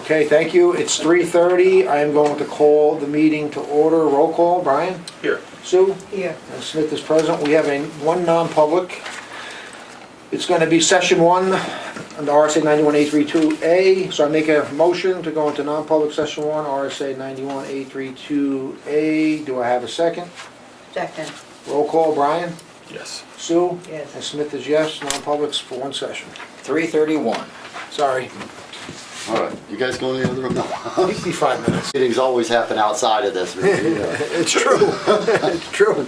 Okay, thank you. It's 3:30. I am going to call the meeting to order. Roll call, Brian? Here. Sue? Here. And Smith is present. We have one non-public. It's going to be session 1 under RSA 91A32A. So I make a motion to go into non-public session 1, RSA 91A32A. Do I have a second? Second. Roll call, Brian? Yes. Sue? Yes. And Smith is yes. Non-publics for one session. 3:31. Sorry. All right, you guys go in the other room now? 55 minutes. Meetings always happen outside of this. It's true. It's true.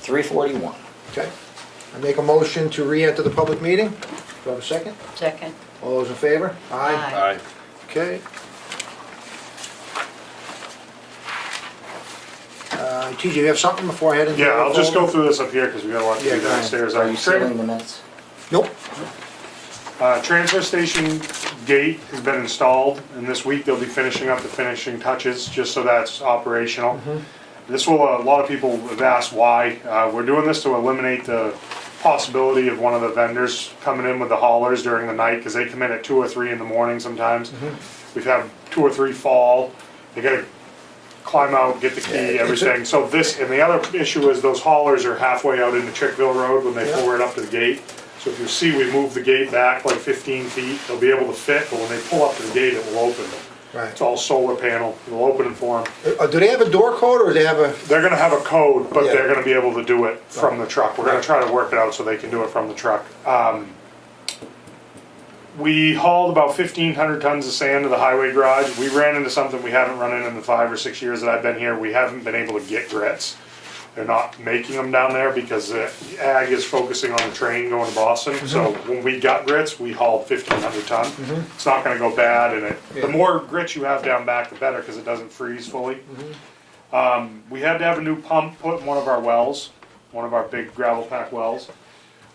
$3:41. Okay. I make a motion to re-enter the public meeting. Do I have a second? Second. All those in favor? Aye. Aye. Okay. TJ, you have something before I head into? Yeah, I'll just go folder? through this up here because we got a lot to Yeah, do go ahead. downstairs. Are you sealing the minutes? Nope. Transfer station gate has been installed, and this week they'll be finishing up the finishing touches, just so that's operational. This will, a lot of people have asked why. We're doing this to eliminate the possibility of one of the vendors coming in with the haulers during the night, because they come in at 2 or 3 in the morning sometimes. We've had 2 or 3 fall. They gotta climb out, get the key, everything. So this, and the other issue is those haulers are halfway out into Chickville Road when they pull right up to the gate. So if you see, we moved the gate back like 15 feet. They'll be able to fit, but when they pull up to the gate, it will open. Right. It's all solar panel. It'll open it for them. Do they have a door code or do they have a? They're gonna have a code, but Yeah. they're gonna be able to do it from the truck. We're gonna Right. try to work it out so they can do it from the truck. We hauled about 1,500 tons of sand to the highway garage. We ran into something we haven't run into in the 5 or 6 years that I've been here. We haven't been able to get grits. They're not making them down there because ag is focusing on the train going to Boston. So when we got grits, we hauled 1,500 ton. It's not gonna go bad, and Yeah. the more grits you have down back, the better, because it doesn't freeze fully. We had to have a new pump put in one of our wells, one of our big gravel pack wells.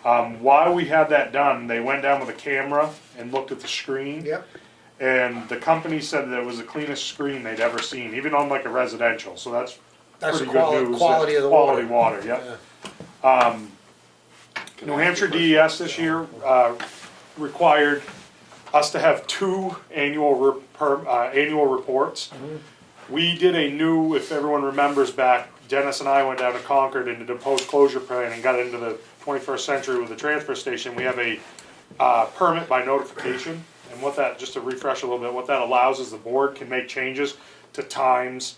While we had that done, they went down with a camera and looked at the screen. Yep. And the company said that it was the cleanest screen they'd ever seen, even on like a residential. So that's That's pretty the good news. quality of the Quality water. water, yep. New Hampshire DES this year required us to have 2 annual reports. We did a new, if everyone remembers back, Dennis and I went down to Concord and did a post-closure plan and got into the 21st century with the transfer station. We have a permit by notification, and what that, just to refresh a little bit, what that allows is the board can make changes to times,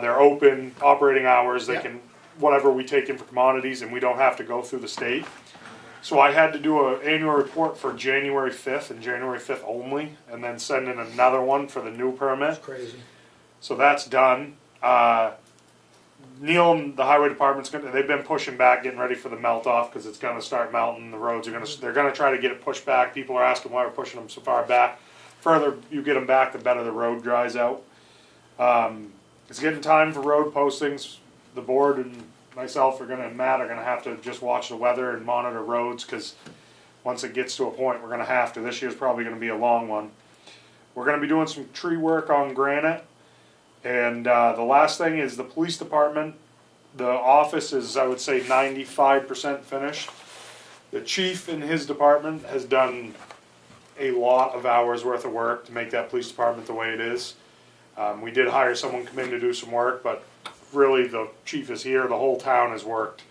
they're open, operating hours, they Yeah. can, whatever we take in for commodities, and we don't have to go through the state. So I had to do an annual report for January 5th and January 5th only, and then send in another one for the new permit. Crazy. So that's done. Neil and the highway department's they've been pushing back, getting ready for the melt off, because it's gonna start melting, the roads are they're gonna try to get it pushed back. People are asking why we're pushing them so far back. Further you get them back, the better the road dries out. It's getting time for road postings. The board and myself and Matt are gonna have to just watch the weather and monitor roads, because once it gets to a point, we're gonna have to. This year's probably gonna be a long one. We're gonna be doing some tree work on Granite. And the last thing is the police department. The office is, I would say, 95% finished. The chief in his department has done a lot of hours worth of work to make that police department the way it is. We did hire someone come in to do some work, but really the chief is here. The whole town has worked.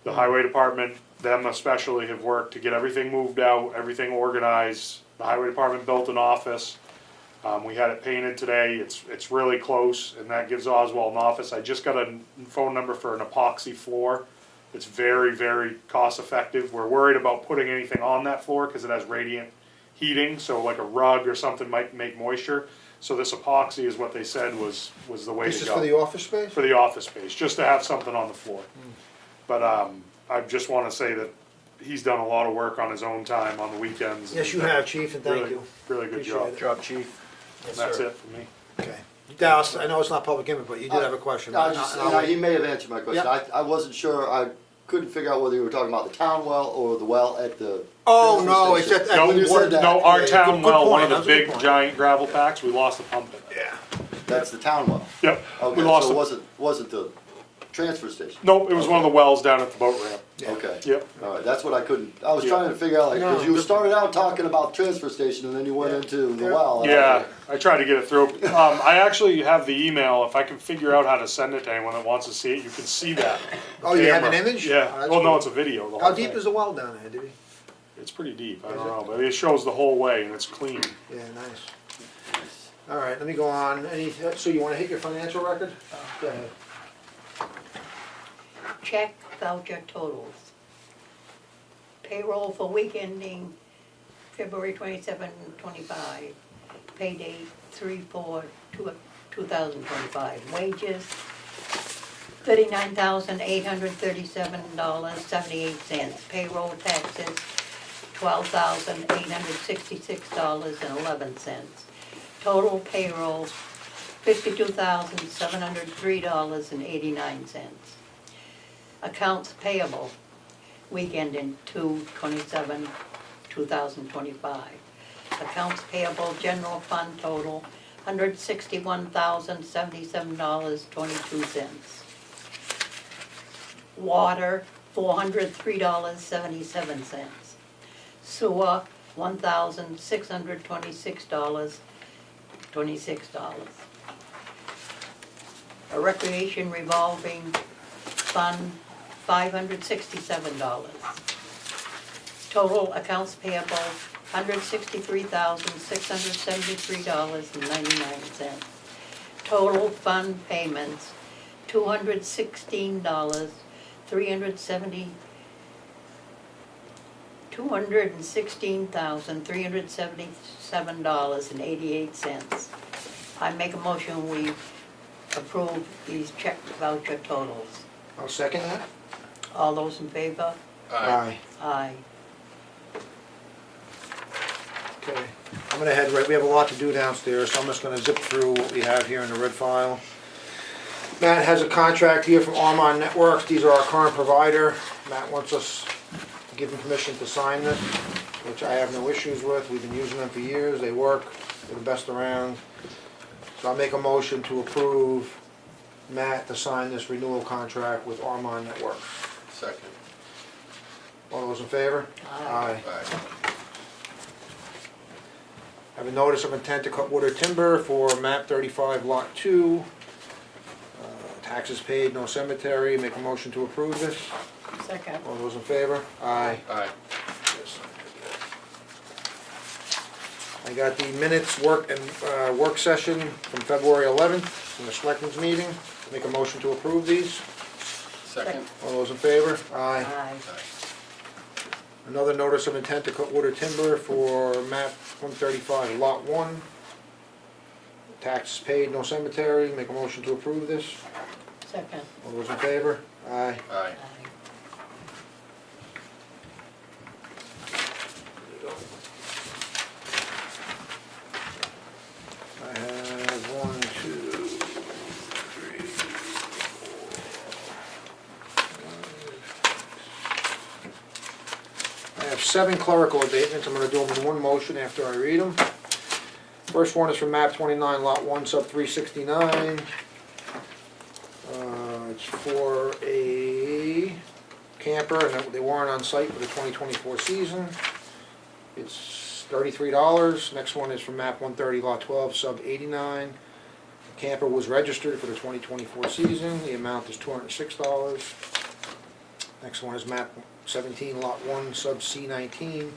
The highway department, them especially, have worked to get everything moved out, everything organized. The highway department built an office. We had it painted today. It's really close, and that gives Oswald an office. I just got a phone number for an epoxy floor. It's very, very cost effective. We're worried about putting anything on that floor because it has radiant heating, so like a rug or something might make moisture. So this epoxy is what they said was the way This to is go. for the office space? For the office space, just to have something on the floor. But I just want to say that he's done a lot of work on his own time on the weekends. Yes, you have, chief, and thank Really, you. really good Appreciate job. it. Job, chief. Yes, That's sir. it for me. Okay. Dallas, I know it's not public input, but you did have a question. He may have answered my question. Yeah. I wasn't sure, I couldn't figure out whether you were talking about the town well or the well at the. Oh, transfer no, it's station. at. No, when you said that, our yeah, town good well, one point. of That the was a good big point. giant gravel packs, we lost the pump in it. Yeah. That's the town well. Yep, Okay, we lost so the it wasn't the transfer station? Nope, it was one of the wells down at the boat ramp. Yeah. Okay. Yep. All right, that's what I couldn't, I was Yeah. trying to figure out, like, No, cause you just- started out talking about transfer station and then you went Yeah. into the Yeah. well. and I was Yeah, like, I tried to get it through. I actually have the email. If I can figure out how to send it to anyone that wants to see it, you can see that. Oh, you have an camera. image? Yeah. Oh, that's Well, no, cool. it's a video. The How whole deep thing. is the well down there, Dibby? It's pretty deep. I Is don't it? know, but it shows the whole way and it's clean. Yeah, nice. All right, let me go on. So you wanna hit your financial record? Go ahead. Check voucher totals. Payroll for week ending February 27, 25. Pay date 3/4/2025. Wages $39,837.78. Payroll taxes $12,866.11. Total payroll $52,703.89. Accounts payable, weekend in 2/27/2025. Accounts payable general fund total, $161,077.22. Water, $403.77. Sewer, $1,626.26. A recreation revolving fund, $567. Total accounts payable, $163,673.99. Total fund payments, $216, $216,377.88. I make a motion we approve these check voucher totals. I'll second that. All those in favor? Aye. Aye. Okay, I'm gonna head right, we have a lot to do downstairs, so I'm just gonna zip through what we have here in the red file. Matt has a contract here from Armon Networks, these are our current provider. Matt wants us to give him permission to sign this, which I have no issues with, we've been using them for years, they work, they're the best around. So I'll make a motion to approve Matt to sign this renewal contract with Armon Networks. Second. All those in favor? Aye. Aye. I have a notice of intent to cut wood or timber for map 35 lot 2. Taxes paid, no cemetery. Make a motion to approve this. Second. All those in favor? Aye. Aye. I got the minutes work session from February 11th from the Selectmen's meeting. Make a motion to approve these. Second. All those in favor? Aye. Aye. Another notice of intent to cut wood or timber for map 135 lot 1. Taxes paid, no cemetery. Make a motion to approve this. Second. All those in favor? Aye. Aye. Aye. I have 1, 2, 3, 4, 5. I have 7 clerical abatements. I'm gonna do them in one motion after I read them. First one is from map 29, lot 1, sub 369. It's for a camper, and they weren't on site for the 2024 season. It's $33. Next one is from map 130, lot 12, sub 89. The camper was registered for the 2024 season. The amount is $206. Next one is map 17, lot 1, sub C19.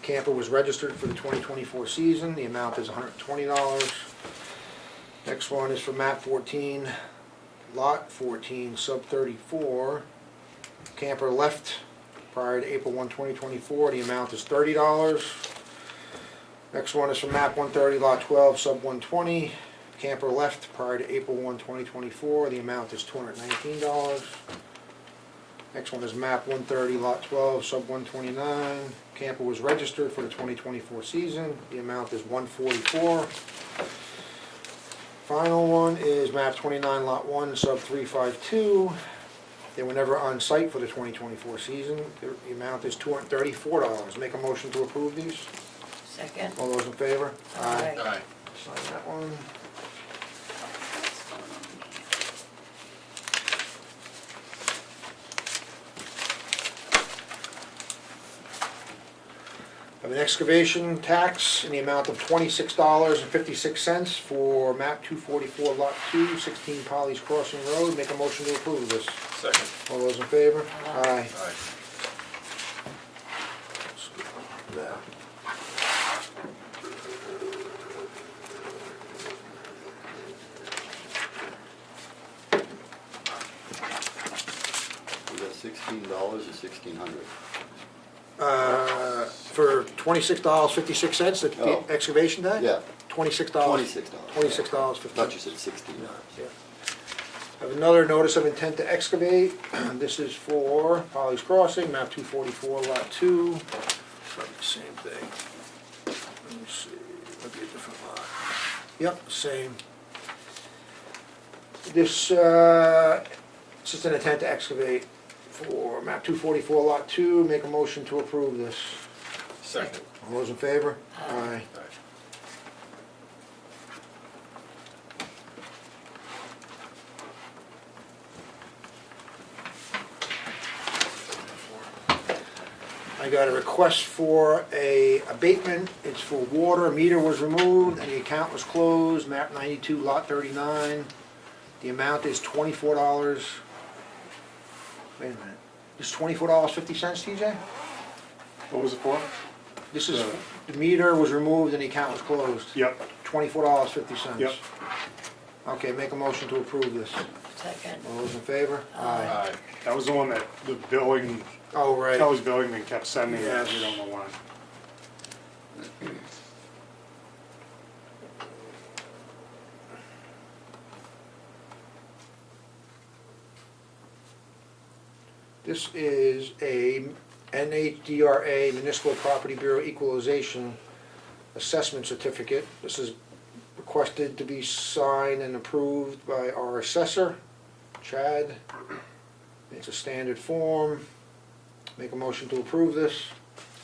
Camper was registered for the 2024 season. The amount is $120. Next one is for map 14, lot 14, sub 34. Camper left prior to April 1, 2024. The amount is $30. Next one is from map 130, lot 12, sub 120. Camper left prior to April 1, 2024. The amount is $219. Next one is map 130, lot 12, sub 129. Camper was registered for the 2024 season. The amount is $144. Final one is map 29, lot 1, sub 352. They were never on site for the 2024 season. The amount is $234. Make a motion to approve these. Second. All those in favor? Aye. Aye. Sign that one. Of an excavation tax in the amount of $26.56 for map 244, lot 2, 16 Polly's Crossing Road. Make a motion to approve this. Second. All those in favor? Aye. Aye. That. We got $16 or 1,600? For $26.56, the Oh. excavation tax? Yeah, $26. $26. $26.50. Thought you said $16. Yeah. I have another notice of intent to excavate. This is for Polly's Crossing, map 244, lot 2. Probably the same thing. Let me see, might be a different lot. Yep, same. This, it's just an intent to excavate for map 244, lot 2. Make a motion to approve this. Second. All those in favor? Aye. Aye. I got a request for a abatement. It's for water. A meter was removed and the account was closed. Map 92, lot 39. The amount is $24. Wait a minute. It's $24.50, TJ? What was it for? This is, the meter was removed and the account was closed. Yep, $24.50. Yep. Okay, make a motion to approve this. Second. All those in favor? Aye. that was the one that the billing, Oh, right. Kelly's billing man kept sending, Yes. we don't know why. This is a NHDRA Municipal Property Bureau Equalization Assessment Certificate. This is requested to be signed and approved by our assessor, Chad. It's a standard form. Make a motion to approve this.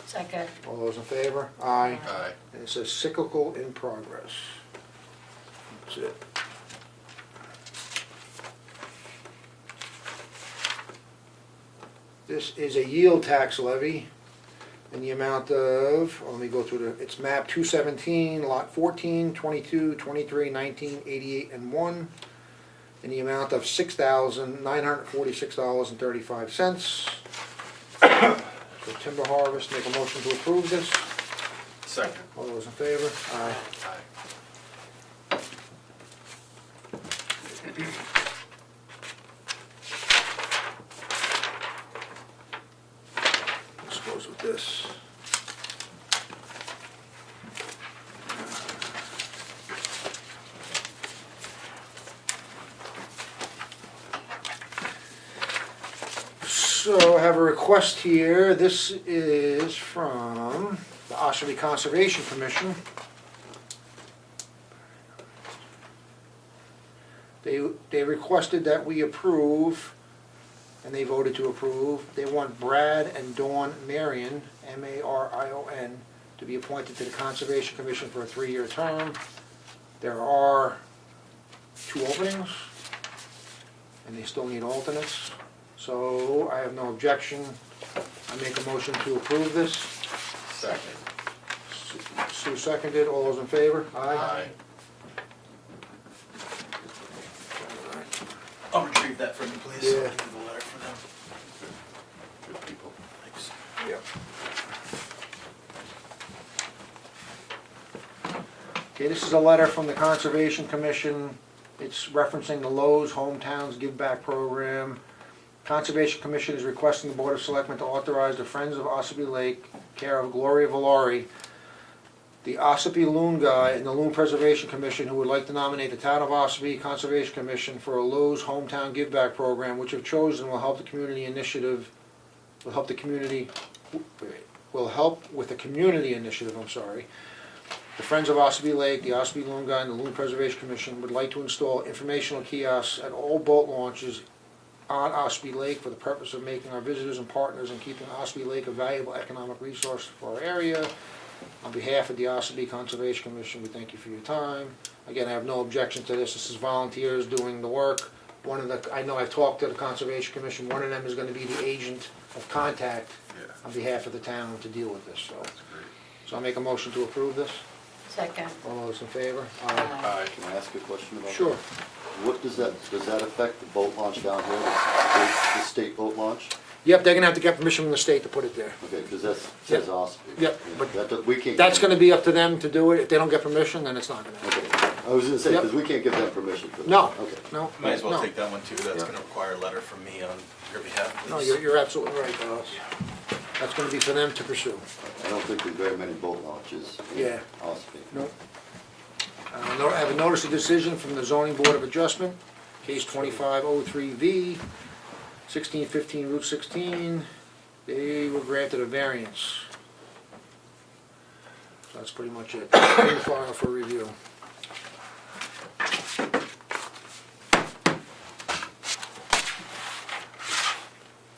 Second. All those in favor? Aye. Aye. And it says cyclical in progress. That's it. This is a yield tax levy in the amount of, let me go through it's map 217, lot 14, 22, 23, 19, 88, and 1, in the amount of $6,946.35. For timber harvest, make a motion to approve this. Second. All those in favor? Aye. Aye. This goes with this. So I have a request here. This is from the Ossipee Conservation Commission. They requested that we approve, and they voted to approve. They want Brad and Dawn Marion, M-A-R-I-O-N, to be appointed to the Conservation Commission for a 3-year term. There are 2 openings, and they still need alternates. So I have no objection. I make a motion to approve this. Second. Sue seconded. All those in favor? Aye. I'll retrieve that from you, please. Yeah. I'll give you the letter for them. Good people. Thanks. Yep. Okay, this is a letter from the Conservation Commission. It's referencing the Lowe's Hometowns Give Back Program. Conservation Commission is requesting the Board of Selectmen to authorize the Friends of Ossipee Lake, care of Gloria Valari, the Ossipee Loon Guy, and the Loon Preservation Commission, who would like to nominate the Town of Ossipee Conservation Commission for a Lowe's Hometown Give Back Program, which if chosen will help the community initiative, will help with the community initiative, The Friends of Ossipee Lake, the Ossipee Loon Guy, and the Loon Preservation Commission would like to install informational kiosks at all boat launches on Ossipee Lake for the purpose of making our visitors and partners and keeping Ossipee Lake a valuable economic resource for our area. On behalf of the Ossipee Conservation Commission, we thank you for your time. Again, I have no objection to this. This is volunteers doing the work. I know I've talked to the Conservation Commission. One of them is going to be the agent of contact Yeah. on behalf of the town to deal with this, so. That's great. So I'll make a motion to approve this. Second. All those in favor? Aye. Can I ask a question about that? Sure. What does that affect the boat launch down here, the state boat launch? Yep, they're gonna have to get permission from the state to put it there. Okay, because that says Ossipee. Yep, but We can't. that's gonna be up to them to do it. If they don't get permission, then it's not gonna happen. Okay, I was gonna say, Yep. because we can't give them permission for that. No, Okay. no. Might as well no. take that one too. That's Yeah. gonna require a letter from me on your behalf, No, please. you're absolutely right, Dallas. That's gonna be for them to pursue. I don't think there's very many boat launches in Yeah. Ossipee. Nope. I have a notice of decision from the zoning board of adjustment, case 2503V, 1615 Route 16. They were granted a variance. So that's pretty much it. In the file for review.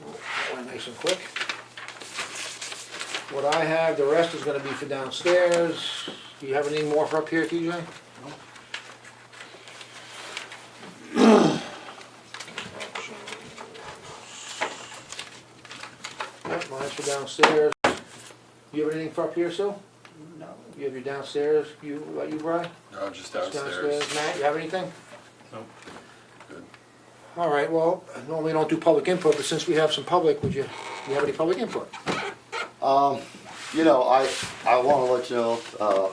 That went nice and quick. What I have, the rest is gonna be for downstairs. Do you have anything more for up here, TJ? Yep, mine's for downstairs. You have anything for up here, Sue? No. You have your downstairs, you, Brian? No, just Just downstairs. Matt, you have anything? Nope. Good. All right, well, normally we don't do public input, but since we have some public, you have any public input? You know, I wanna let you know,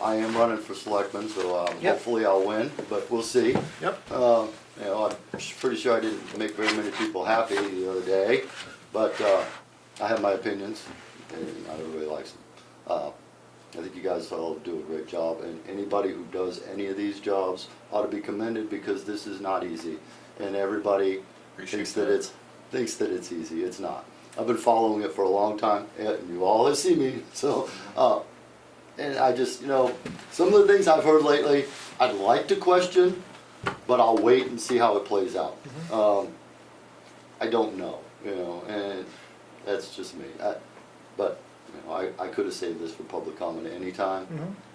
I am running for selectman, so Yep. hopefully I'll win, but we'll see. Yep. You know, I'm pretty sure I didn't make very many people happy the other day, but I have my opinions, and not everybody likes them. I think you guys all do a great job, and anybody who does any of these jobs ought to be commended, because this is not easy, and everybody Appreciate thinks that it's easy. It's not. I've been following it for a long time, and you all have seen me, so, and I just, you know, some of the things I've heard lately, I'd like to question, but I'll wait and see how it plays out. I don't know, you know, and that's just me. But, you know, I could have saved this for public comment at any time,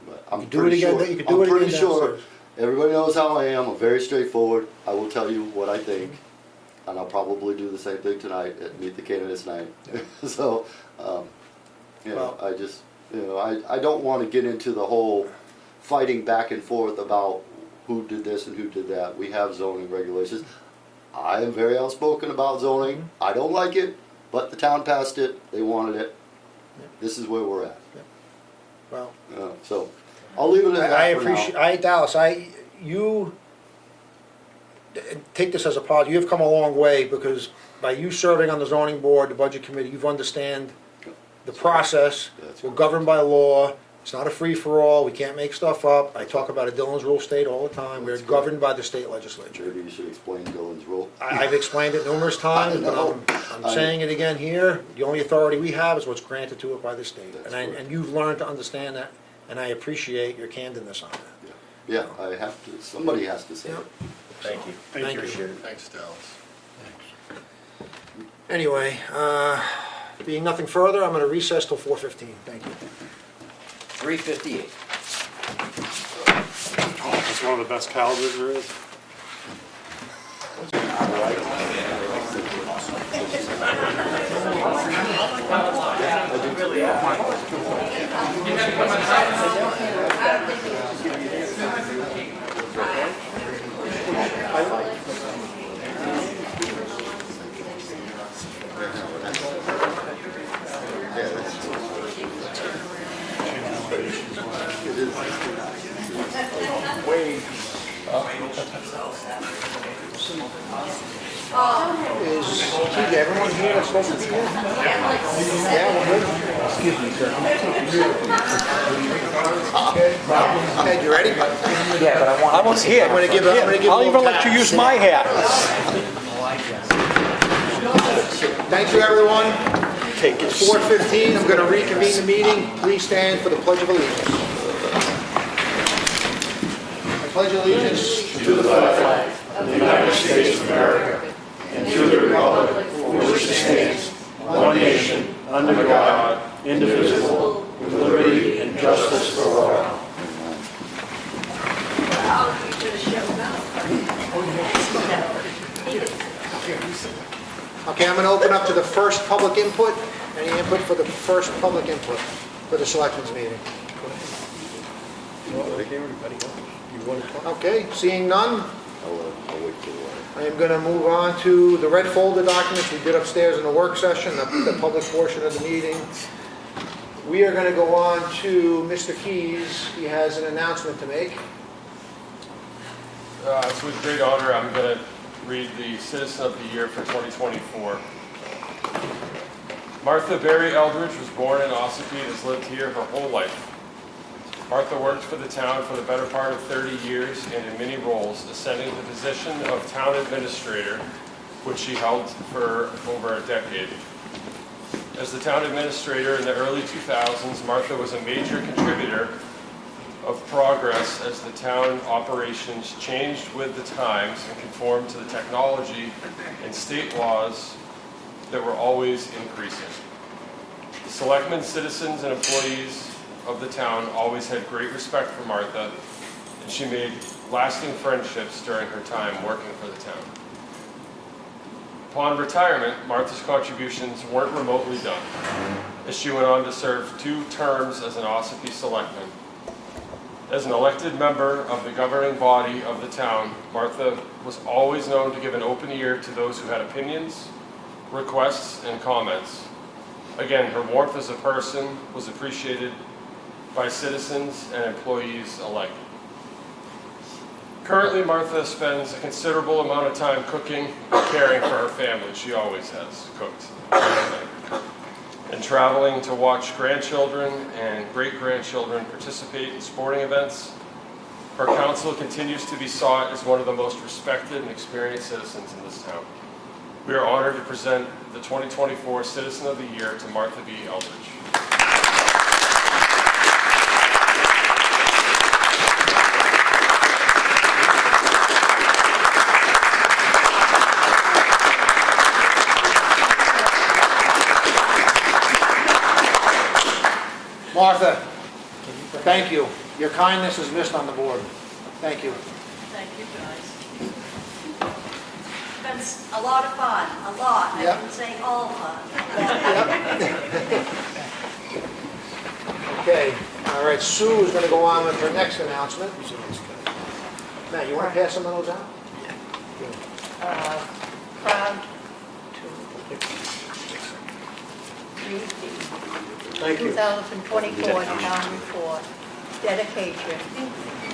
but I'm You could do it pretty again- sure, you could do it I'm pretty again sure, downstairs. everybody knows how I am, I'm very straightforward, I will tell you what I think, and I'll probably do the same thing tonight at Meet the Candidates Night. So, you know, Well- I just, you know, I don't want to get into the whole fighting back and forth about who did this and who did that. We have zoning regulations. I am very outspoken about zoning. I don't like it, but the town passed it, they wanted it. This is where we're at. Well, So, I'll leave it at I that for now. appreciate, Dallas, you, take this as a positive, you've come a long way, because by you serving on the zoning board, the budget committee, you've understand the process. That's We're right. governed by law, it's not a free-for-all, we can't make stuff up. I talk about a Dillon's Rule state all the time, we're That's right. governed by the state legislature. Maybe you should explain Dylan's rule. I've explained it numerous times, but I'm I- saying it again here, the only authority we have is what's granted to it by the state. That's And correct. you've learned to understand that, and I appreciate your candidness on that. Yeah, I have to, somebody has to say it. Thank you. Thank you. Appreciate it. Thanks, Dallas. Anyway, being nothing further, I'm gonna recess till 4:15, thank you. 358. It's one of the best calibers there is. Is, TJ, everyone here that's supposed to be here? Yeah, we're good. Excuse me, sir. Ed, you ready? Yeah, but I want. I was here. I'm gonna give a I'll little even let you tap. use my hat. Thank you, everyone. Take it. 4:15, I'm gonna reconvene the meeting. Please stand for the Pledge of Allegiance. I pledge allegiance to the flag Okay, I'm gonna open up to the first public input. Any input for the first public input for the selectmen's meeting? Okay, seeing none, I'll wait till I am gonna move on to the red folder documents we did upstairs in the work session, the public portion of the meeting. We are gonna go on to Mr. Keys. He has an announcement to make. So with great honor, I'm going to read the Citizen of the Year for 2024. Martha Berry Eldridge was born in Ossipee and has lived here her whole life. Martha worked for the town for the better part of 30 years and in many roles, ascending to the position of town administrator, which she held for over a decade. As the town administrator in the early 2000s, Martha was a major contributor of progress as the town operations changed with the times and conformed to the technology and state laws that were always increasing. The selectmen, citizens, and employees of the town always had great respect for Martha, and she made lasting friendships during her time working for the town. Upon retirement, Martha's contributions weren't remotely done, as she went on to serve 2 terms as an Ossipee selectman. As an elected member of the governing body of the town, Martha was always known to give an open ear to those who had opinions, requests, and comments. Again, her warmth as a person was appreciated by citizens and employees alike. Currently, Martha spends a considerable amount of time cooking and caring for her family. She always has cooked. And traveling to watch grandchildren and great-grandchildren participate in sporting events. Her counsel continues to be sought as one of the most respected and experienced citizens in this town. We are honored to present the 2024 Citizen of the Year to Martha B. Eldridge. Martha, thank you. Your kindness is missed on the board. Thank you. Thank you, guys. It's been a lot of fun, a lot. I Yep. didn't say all fun. Okay, all right, Sue is gonna go on with her next announcement. Matt, you wanna pass some of those out? Proud to read the Thank you. 2024 town report dedication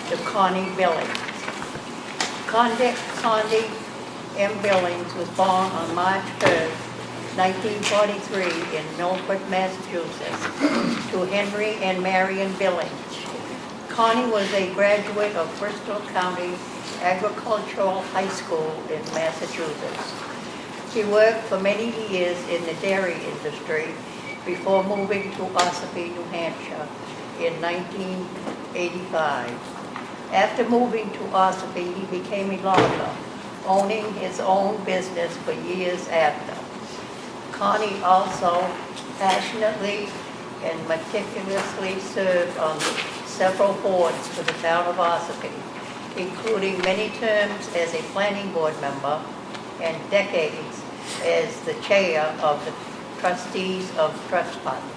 to Connie Billings. Connie M. Billings was born on March 3rd, 1943 in Milford, Massachusetts, to Henry and Marion Billings. Connie was a graduate of Bristol County Agricultural High School in Massachusetts. She worked for many years in the dairy industry before moving to Ossipee, New Hampshire in 1985. After moving to Ossipee, he became a lawyer, owning his own business for years after. Connie also passionately and meticulously served on several boards for the town of Ossipee, including many terms as a planning board member and decades as the chair of the trustees of trust funds.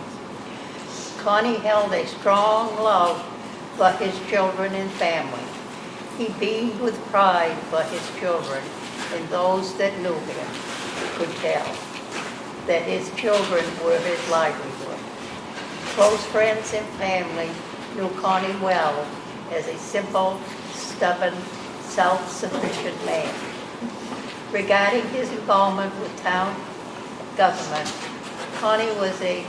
Connie held a strong love for his children and family. He beamed with pride for his children, and those that knew him could tell that his children were his livelihood. Close friends and family knew Connie well as a simple, stubborn, self-sufficient man. Regarding his involvement with town government, Connie was a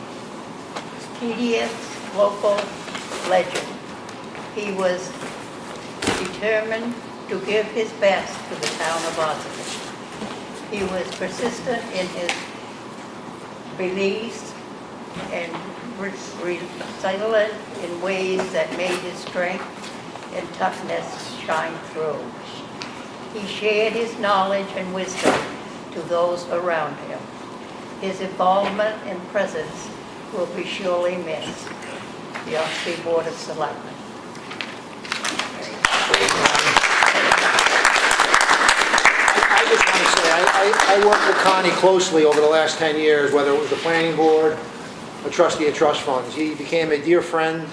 tedious local legend. He was determined to give his best to the town of Ossipee. He was persistent in his beliefs and resilient in ways that made his strength and toughness shine through. He shared his knowledge and wisdom to those around him. His involvement and presence will be surely missed. The Ossipee Board of Selectmen. I just want to say, I worked with Connie closely over the last 10 years, whether it was the planning board, a trustee of trust funds. He became a dear friend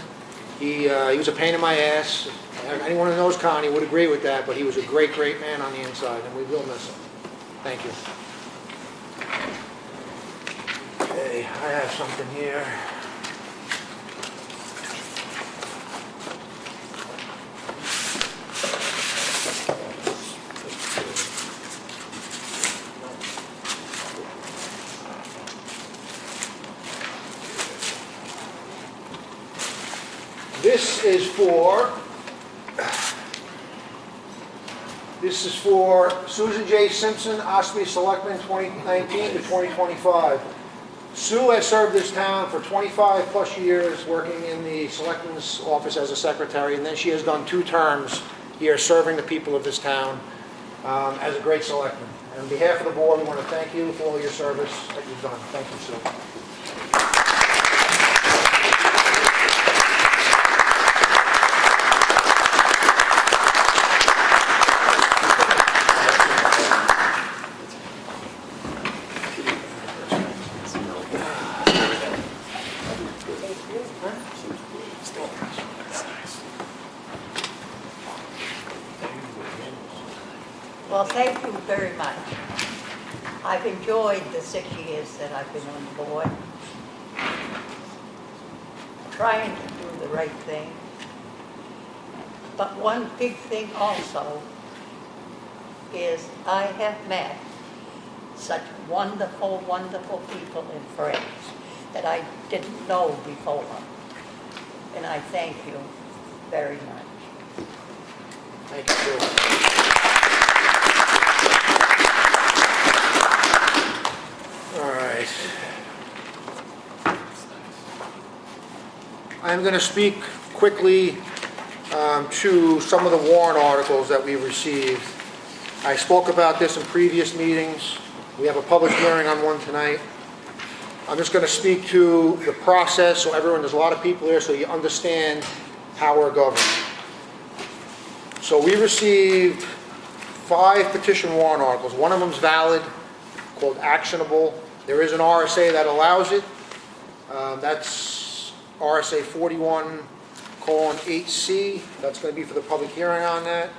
He was a pain in my ass. Anyone who knows Connie would agree with that, but he was a great, great man on the inside, and we will miss him. Thank you. Okay, I have something here. This is for Susan J. Simpson, Ossipee Selectmen 2019 to 2025. Sue has served this town for 25 plus years working in the Selectmen's office as a secretary, and then she has done 2 terms here serving the people of this town as a great selectman. And on behalf of the board, we want to thank you for all your service that you've done. Thank you, Sue. Well, thank you very much. I've enjoyed the 6 years that I've been on the board, trying to do the right thing. But one big thing also is I have met such wonderful, wonderful people and friends that I didn't know before. And I thank you very much. Thank you, Sue. All right. I'm going to speak quickly to some of the warrant articles that we received. I spoke about this in previous meetings. We have a public hearing on one tonight. I'm just going to speak to the process so everyone, there's a lot of people here, so you understand how we're governed. So we received 5 petition warrant articles. One of them's valid, called actionable. There is an RSA that allows it. That's RSA 41:8C. That's going to be for the public hearing on that.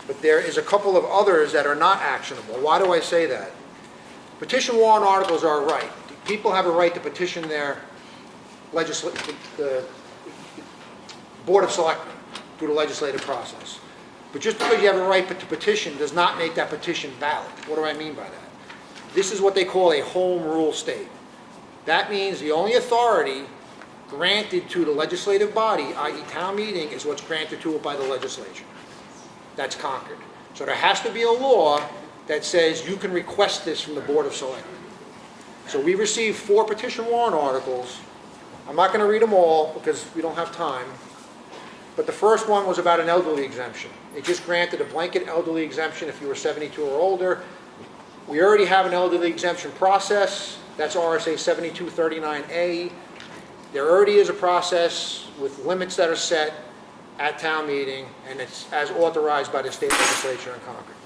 But there is a couple of others that are not actionable. Why do I say that? Petition warrant articles are a right. People have a right to petition their the Board of Selectmen through the legislative process. But just because you have a right to petition does not make that petition valid. What do I mean by that? This is what they call a home rule state. That means the only authority granted to the legislative body, i.e. town meeting, is what's granted to it by the legislature. That's conquered. So there has to be a law that says you can request this from the Board of Selectmen. So we received 4 petition warrant articles. I'm not going to read them all because we don't have time. But the first one was about an elderly exemption. It just granted a blanket elderly exemption if you were 72 or older. We already have an elderly exemption process. That's RSA 7239A. There already is a process with limits that are set at town meeting, and it's as authorized by the state legislature in Concord.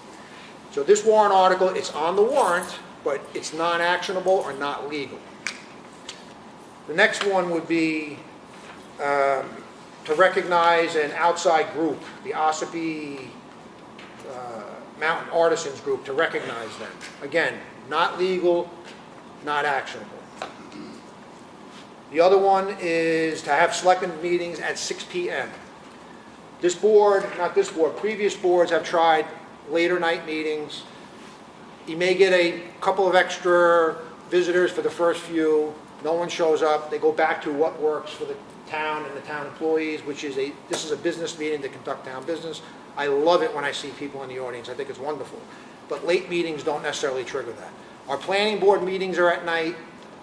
So this warrant article, it's on the warrant, but it's non-actionable or not legal. The next one would be to recognize an outside group, the Ossipee Mountain Artisans Group, to recognize them. Again, not legal, not actionable. The other one is to have selectmen meetings at 6 p.m. This board, not this board, previous boards have tried later night meetings. You may get a couple of extra visitors for the first few. No one shows up. They go back to what works for the town and the town employees, which is this is a business meeting to conduct town business. I love it when I see people in the audience. I think it's wonderful. But late meetings don't necessarily trigger that. Our planning board meetings are at night.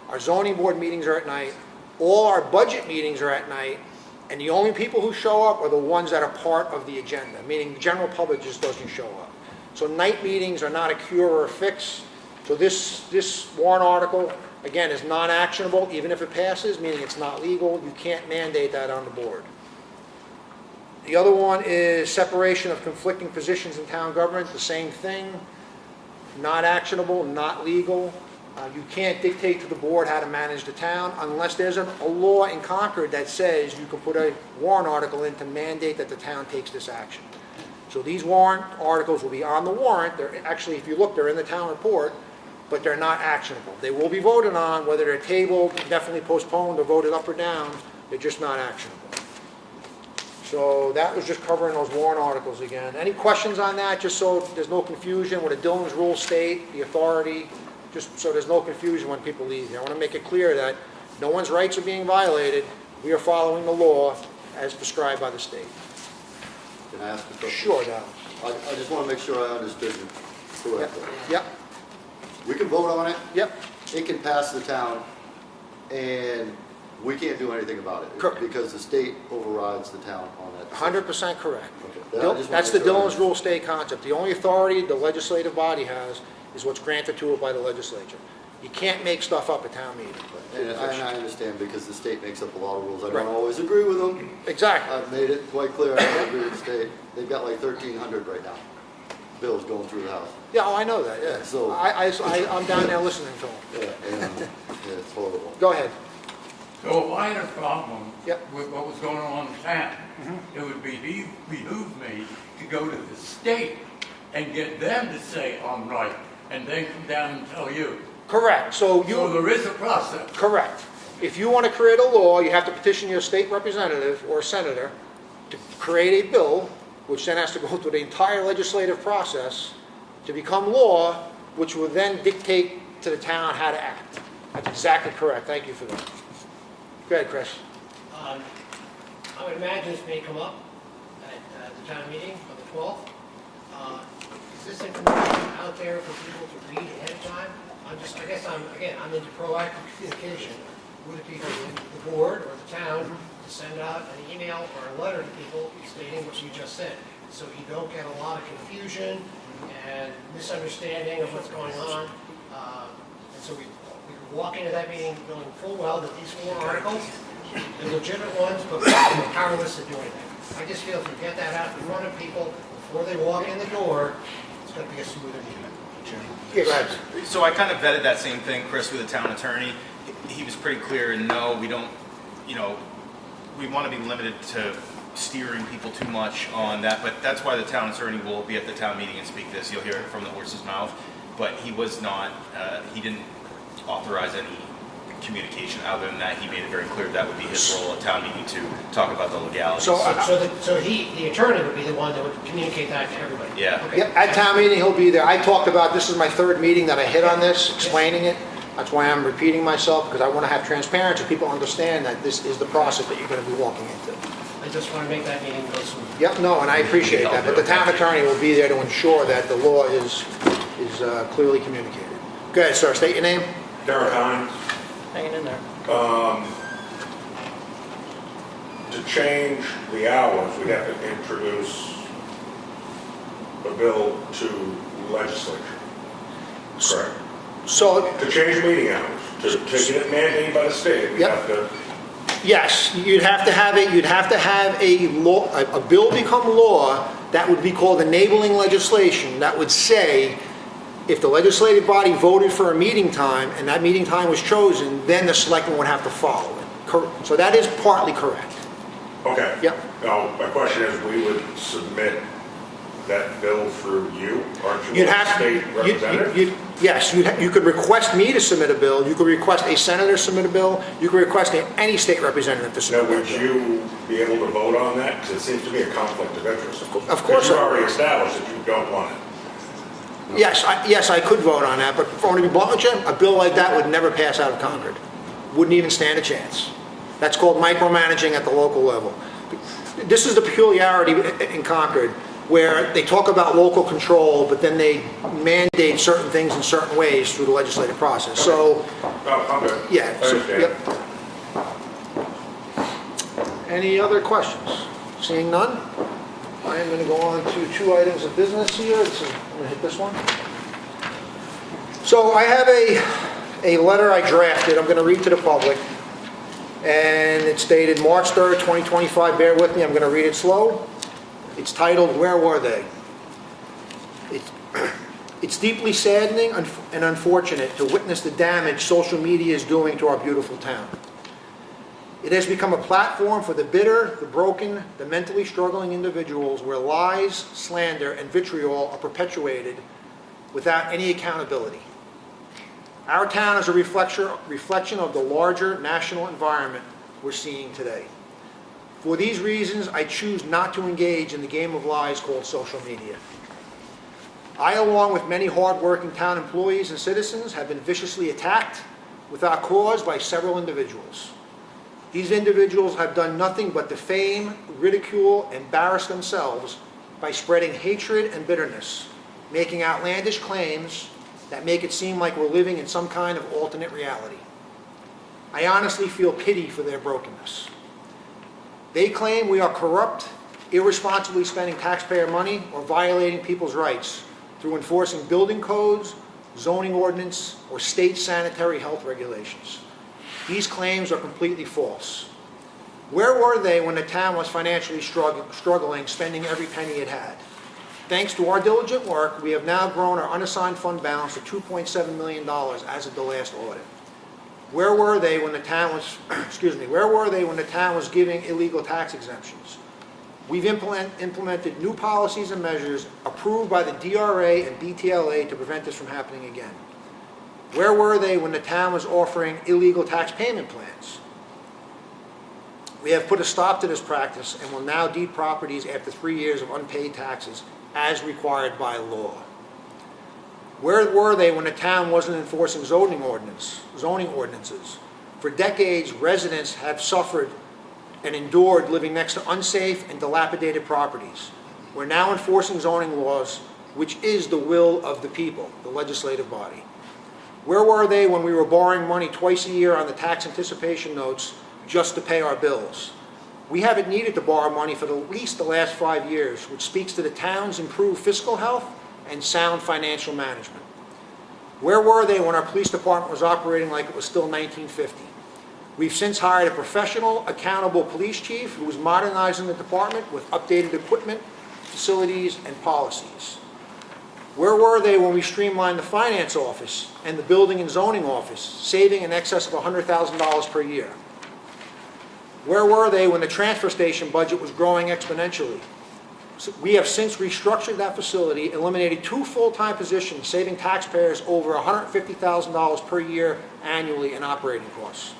Our zoning board meetings are at night. All our budget meetings are at night. And the only people who show up are the ones that are part of the agenda, meaning the general public just doesn't show up. So night meetings are not a cure or a fix. So this warrant article, again, is non-actionable, even if it passes, meaning it's not legal. You can't mandate that on the board. The other one is separation of conflicting positions in town government, the same thing. Not actionable, not legal. You can't dictate to the board how to manage the town unless there's a law in Concord that says you can put a warrant article in to mandate that the town takes this action. So these warrant articles will be on the warrant. They're actually, if you look, they're in the town report, but they're not actionable. They will be voted on, whether they're tabled, definitely postponed, or voted up or down. They're just not actionable. So that was just covering those warrant articles again. Any questions on that, just so there's no confusion what the Dillon's rules state, the authority, just so there's no confusion when people leave here. I want to make it clear that no one's rights are being violated. We are following the law as prescribed by the state. Can I ask a question? Sure, Dallas. I just want to make sure I understood you correctly. Yep, We can vote on it, yep, it can pass the town, and we can't do anything about it. Correct. Because the state overrides the town on that. decision. 100% correct. Okay. I just wanna That's the make sure I Dillon's rule state concept. The only authority the legislative body has is what's granted to it by the legislature. You can't make stuff up at town meeting. And I understand because the state makes up a lot of rules. I Right. don't always agree with them. Exactly. I've made it quite clear I don't agree with the state. They've got like 1,300 right now. Bills going through the house. Yeah, oh, I know that, yeah. So- I'm down there listening to them. Yeah, and it's horrible. Go ahead. So if I had a problem Yep. with what was going on in town, it would behoove me to go to the state and get them to say I'm right, and then come down and tell you. Correct, so So there is a process. correct. If you want to create a law, you have to petition your state representative or senator to create a bill, which then has to go through the entire legislative process to become law, which will then dictate to the town how to act. That's exactly correct, thank you for that. Go ahead, Chris. I would imagine this may come up at the town meeting on the 12th. Is this information out there for people to read ahead of time? I guess I'm into proactive communication. Would it be for the board or the town to send out an email or a letter to people stating what you just said? So you don't get a lot of confusion and misunderstanding of what's going on. And so we could walk into that meeting knowing full well that these 4 articles, they're legitimate ones, but we're powerless at doing that. I just feel if you get that out in front of people before they walk in the door, it's going to be a smoother meeting. Yeah, go ahead. So I kind of vetted that same thing, Chris, with the town attorney. He was pretty clear, and no, we don't, we want to be limited to steering people too much on that, but that's why the town attorney will be at the town meeting and speak this. You'll hear it from the horse's mouth, but he was not, he didn't authorize any communication. Other than that, he made it very clear that would be his role at town meeting to talk about the legalities. So, So the attorney would be the one that would communicate that to everybody? Yeah. Okay. Yep, at town meeting, he'll be there. I talked about, this is my 3rd meeting that I hit on this, explaining it. That's why I'm repeating myself, because I want to have transparency, so people understand that this is the process that you're going to be walking into. I just want to make that meeting go smooth. Yep, no, and I appreciate that, but the town attorney will be there to ensure that the law is clearly communicated. Go ahead, sir, state your name. Derek Hines. Hanging in there. To change the hours, we'd have to introduce a bill to legislature. Correct? So, To change meeting hours, to get it mandated by the state, we Yep. have to, yes, you'd have to have a law, a bill become law that would be called enabling legislation, that would say, if the legislative body voted for a meeting time and that meeting time was chosen, then the selectmen would have to follow it. So that is partly correct. okay. Yep. Now, my question is, we would submit that bill through you, aren't you You'd a have, state representative? yes, you could request me to submit a bill, you could request a senator to submit a bill, you could request any state representative to Now, submit a would bill. you be able to vote on that? Because it seems to be a conflict of interest. Of course Because you've I would. already established that you don't want it. Yes, I could vote on that, but if I want to be blunt with you, a bill like that would never pass out of Concord. Wouldn't even stand a chance. That's called micromanaging at the local level. This is the peculiarity in Concord, where they talk about local control, but then they mandate certain things in certain ways through the legislative process. So, Oh, okay. yeah. I so- understand. yep. Any other questions? Seeing none, I am going to go on to 2 items of business here. I'm going to hit this one. So I have a letter I drafted, I'm going to read to the public, and it's dated March 3rd, 2025. Bear with me, I'm going to read it slow. It's titled, "Where Were They?" It's deeply saddening and unfortunate to witness the damage social media is doing to our beautiful town. It has become a platform for the bitter, the broken, the mentally struggling individuals where lies, slander, and vitriol are perpetuated without any accountability. Our town is a reflection of the larger national environment we're seeing today. For these reasons, I choose not to engage in the game of lies called social media. I, along with many hard-working town employees and citizens, have been viciously attacked without cause by several individuals. These individuals have done nothing but defame, ridicule, and embarrass themselves by spreading hatred and bitterness, making outlandish claims that make it seem like we're living in some kind of alternate reality. I honestly feel pity for their brokenness. They claim we are corrupt, irresponsibly spending taxpayer money, or violating people's rights through enforcing building codes, zoning ordinance, or state sanitary health regulations. These claims are completely false. Where were they when the town was financially struggling, spending every penny it had? Thanks to our diligent work, we have now grown our unassigned fund balance to $2.7 million as of the last audit. Where were they when the town was, where were they when the town was giving illegal tax exemptions? We've implemented new policies and measures approved by the DRA and BTLA to prevent this from happening again. Where were they when the town was offering illegal tax payment plans? We have put a stop to this practice and will now deed properties after 3 years of unpaid taxes as required by law. Where were they when the town wasn't enforcing zoning ordinances? For decades, residents have suffered and endured living next to unsafe and dilapidated properties. We're now enforcing zoning laws, which is the will of the people, the legislative body. Where were they when we were borrowing money twice a year on the tax anticipation notes just to pay our bills? We haven't needed to borrow money for at least the last 5 years, which speaks to the town's improved fiscal health and sound financial management. Where were they when our police department was operating like it was still 1950? We've since hired a professional, accountable police chief who is modernizing the department with updated equipment, facilities, and policies. Where were they when we streamlined the finance office and the building and zoning office, saving in excess of $100,000 per year? Where were they when the transfer station budget was growing exponentially? We have since restructured that facility, eliminated 2 full-time positions, saving taxpayers over $150,000 per year annually in operating costs.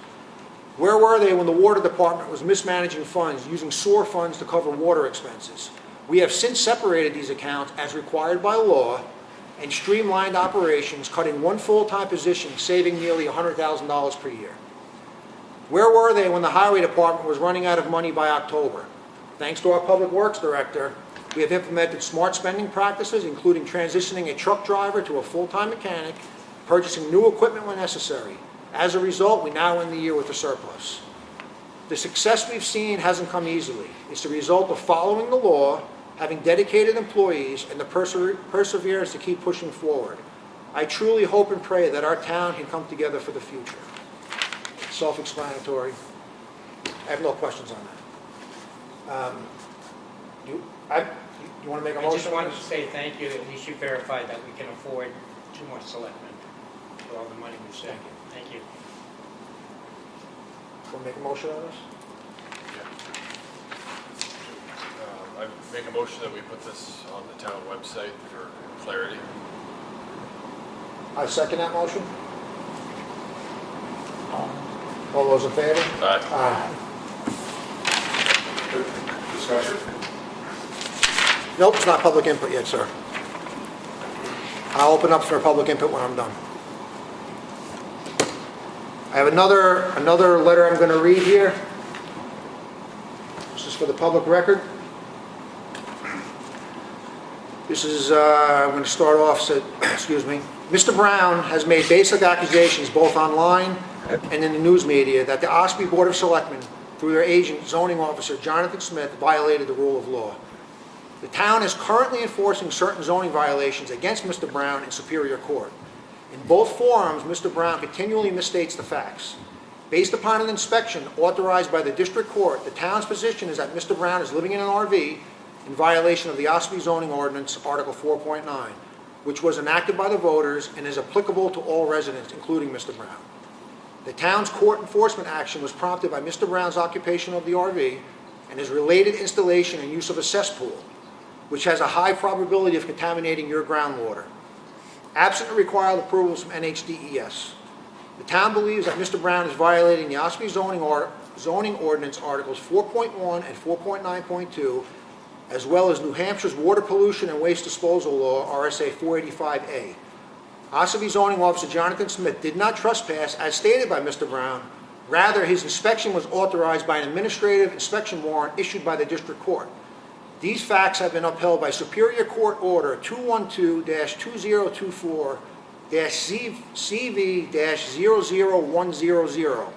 Where were they when the water department was mismanaging funds, using sewer funds to cover water expenses? We have since separated these accounts as required by law and streamlined operations, cutting 1 full-time position, saving nearly $100,000 per year. Where were they when the highway department was running out of money by October? Thanks to our public works director, we have implemented smart spending practices, including transitioning a truck driver to a full-time mechanic, purchasing new equipment when necessary. As a result, we now end the year with a surplus. The success we've seen hasn't come easily. It's the result of following the law, having dedicated employees, and the perseverance to keep pushing forward. I truly hope and pray that our town can come together for the future. Self-explanatory. I have no questions on that. You want to make a motion? I just wanted to say thank you, at least you verified that we can afford 2 more selectmen for all the money we've saved. Thank you. Want to make a motion on this? I make a motion that we put this on the town website for clarity. I second that motion. All those in favor? Aye. Discussion? Nope, it's not public input yet, sir. I'll open up for public input when I'm done. I have another letter I'm going to read here. This is for the public record. This is, I'm going to start off, excuse me. Mr. Brown has made basic accusations both online and in the news media that the Ossipee Board of Selectmen, through their agent, zoning officer Jonathan Smith, violated the rule of law. The town is currently enforcing certain zoning violations against Mr. Brown in Superior Court. In both forums, Mr. Brown continually misstates the facts. Based upon an inspection authorized by the district court, the town's position is that Mr. Brown is living in an RV in violation of the Ossipee zoning ordinance, Article 4.9. which was enacted by the voters and is applicable to all residents, including Mr. Brown. The town's court enforcement action was prompted by Mr. Brown's occupation of the RV and his related installation and use of a cesspool, which has a high probability of contaminating your groundwater. Absent the required approvals from NHDES. The town believes that Mr. Brown is violating the Ossipee zoning ordinance Articles 4.1 and 4.9.2, as well as New Hampshire's Water Pollution and Waste Disposal Law, RSA 485A. Ossipee zoning officer Jonathan Smith did not trespass as stated by Mr. Brown. Rather, his inspection was authorized by an administrative inspection warrant issued by the district court. These facts have been upheld by Superior Court Order 212-2024-CV-00100.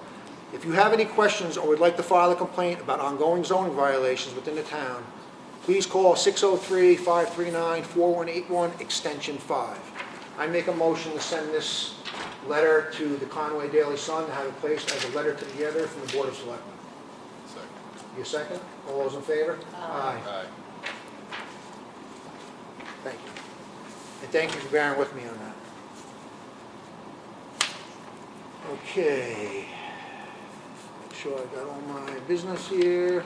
If you have any questions or would like to file a complaint about ongoing zoning violations within the town, please call 603-539-4181, extension 5. I make a motion to send this letter to the Conway Daily Sun to have it placed as a letter to the editor from the Board of Selectmen. Second. You second? All those in favor? Aye. Aye. Thank you. And thank you for bearing with me on that. Okay. Make sure I got all my business here.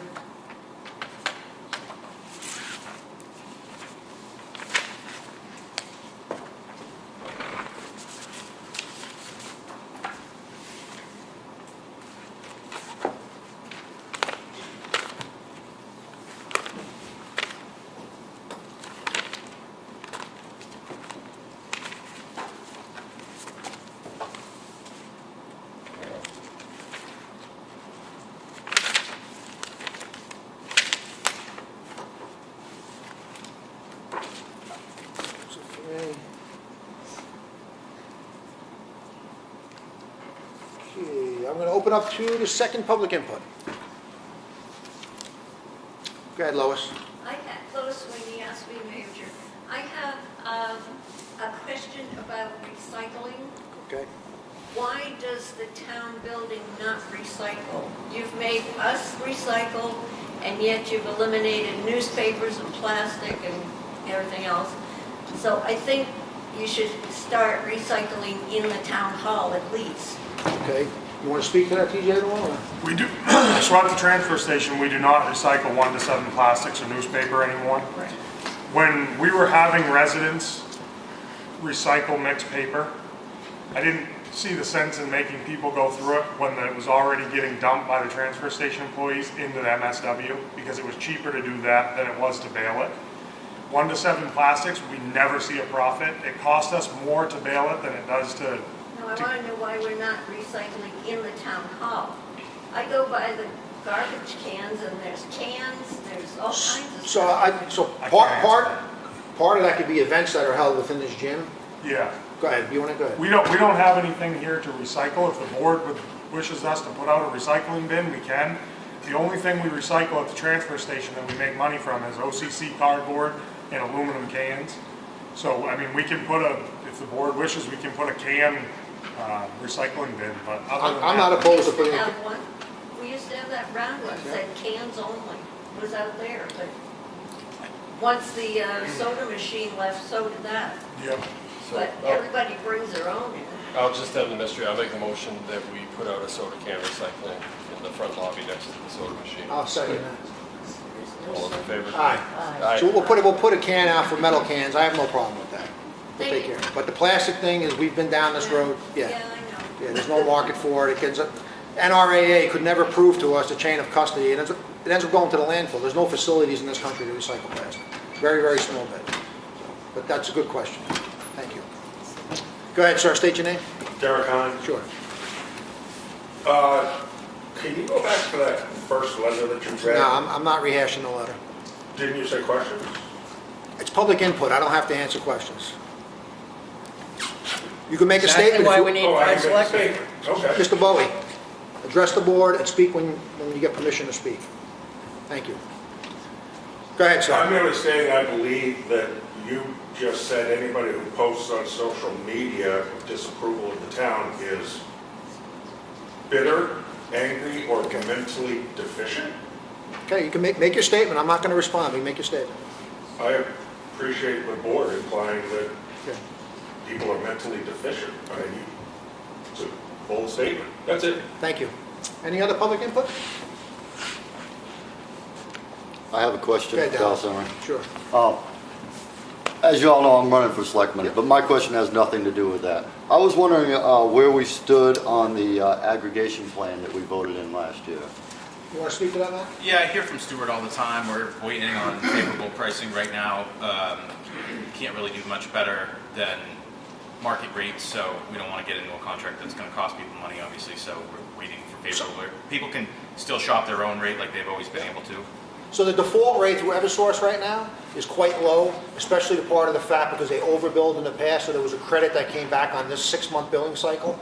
Okay, I'm going to open up to the second public input. Go ahead, Lois. I have, Lois Sweeney, Ossipee Manager. I have a question about recycling. Okay. Why does the town building not recycle? You've made us recycle, and yet you've eliminated newspapers and plastic and everything else. So I think you should start recycling in the town hall at least. Okay. You want to speak to that, TJ, at all? or? We do, so at the transfer station, we do not recycle 1 to 7 plastics or newspaper anymore. Right. When we were having residents recycle mixed paper, I didn't see the sense in making people go through it when it was already getting dumped by the transfer station employees into the MSW, because it was cheaper to do that than it was to bale it. 1 to 7 plastics, we never see a profit. It costs us more to bale it than it does to. Now, I want to know why we're not recycling in the town hall. I go by the garbage cans, and there's cans, there's all kinds of stuff. Part of that could be events that are held within this gym. Yeah. Go ahead, you want to go ahead? We don't have anything here to recycle. If the board wishes us to put out a recycling bin, we can. The only thing we recycle at the transfer station that we make money from is OCC cardboard and aluminum cans. So, I mean, we can put if the board wishes, we can put a can recycling bin, but other than I'm not opposed to We putting used to it. have one. We used to have that round one, said cans only, was out there, but once the soda machine left, so did that. Yep. But everybody brings their own in. I'll just have the mystery. I'll make a motion that we put out a soda can recycling in the front lobby next to the soda machine. I'll second that. All in favor? Aye. Aye. So we'll put a can out for metal cans. I have no problem with that. We'll take Thank you. care of it. But the plastic thing is, we've been down this road. Yeah, Yeah. I know. Yeah, there's no market for it. NRAA could never prove to us the chain of custody. It ends up going to the landfill. There's no facilities in this country to recycle plastic. Very, very small bit. But that's a good question. Thank you. Go ahead, sir. State your name. Derek Hahn. Sure. Can you go back to that first letter that you read? No, I'm not rehashing the letter. Didn't you say questions? It's public input. I don't have to answer questions. You can make a Exactly statement. why if we you- need Oh, I five didn't make a selectmen. statement. Okay. Mr. Bowie, address the board and speak when you get permission to speak. Thank you. Go ahead, I'm sir. merely stating I believe that you just said anybody who posts on social media disapproval of the town is bitter, angry, or mentally deficient. Okay, you can make your statement. I'm not going to respond. You make your statement. I appreciate the board implying that Okay. people are mentally deficient. I mean, it's a bold statement. That's it. Thank you. Any other public input? I have a question, Okay, Dallas Dallas. Emery. Sure. As you all know, I'm running for selectman, but my question has nothing to do with that. I was wondering where we stood on the aggregation plan that we voted in last year. You want to speak to that, Matt? Yeah, I hear from Stuart all the time. We're waiting on favorable pricing right now. Can't really do much better than market rates, so we don't want to get into a contract that's going to cost people money, obviously, so we're waiting for favorable. People can still shop their own rate like they've always been able to. So the default rate through Eversource right now is quite low, especially the part of the fact because they overbilled in the past, so there was a credit that came back on this 6-month billing cycle.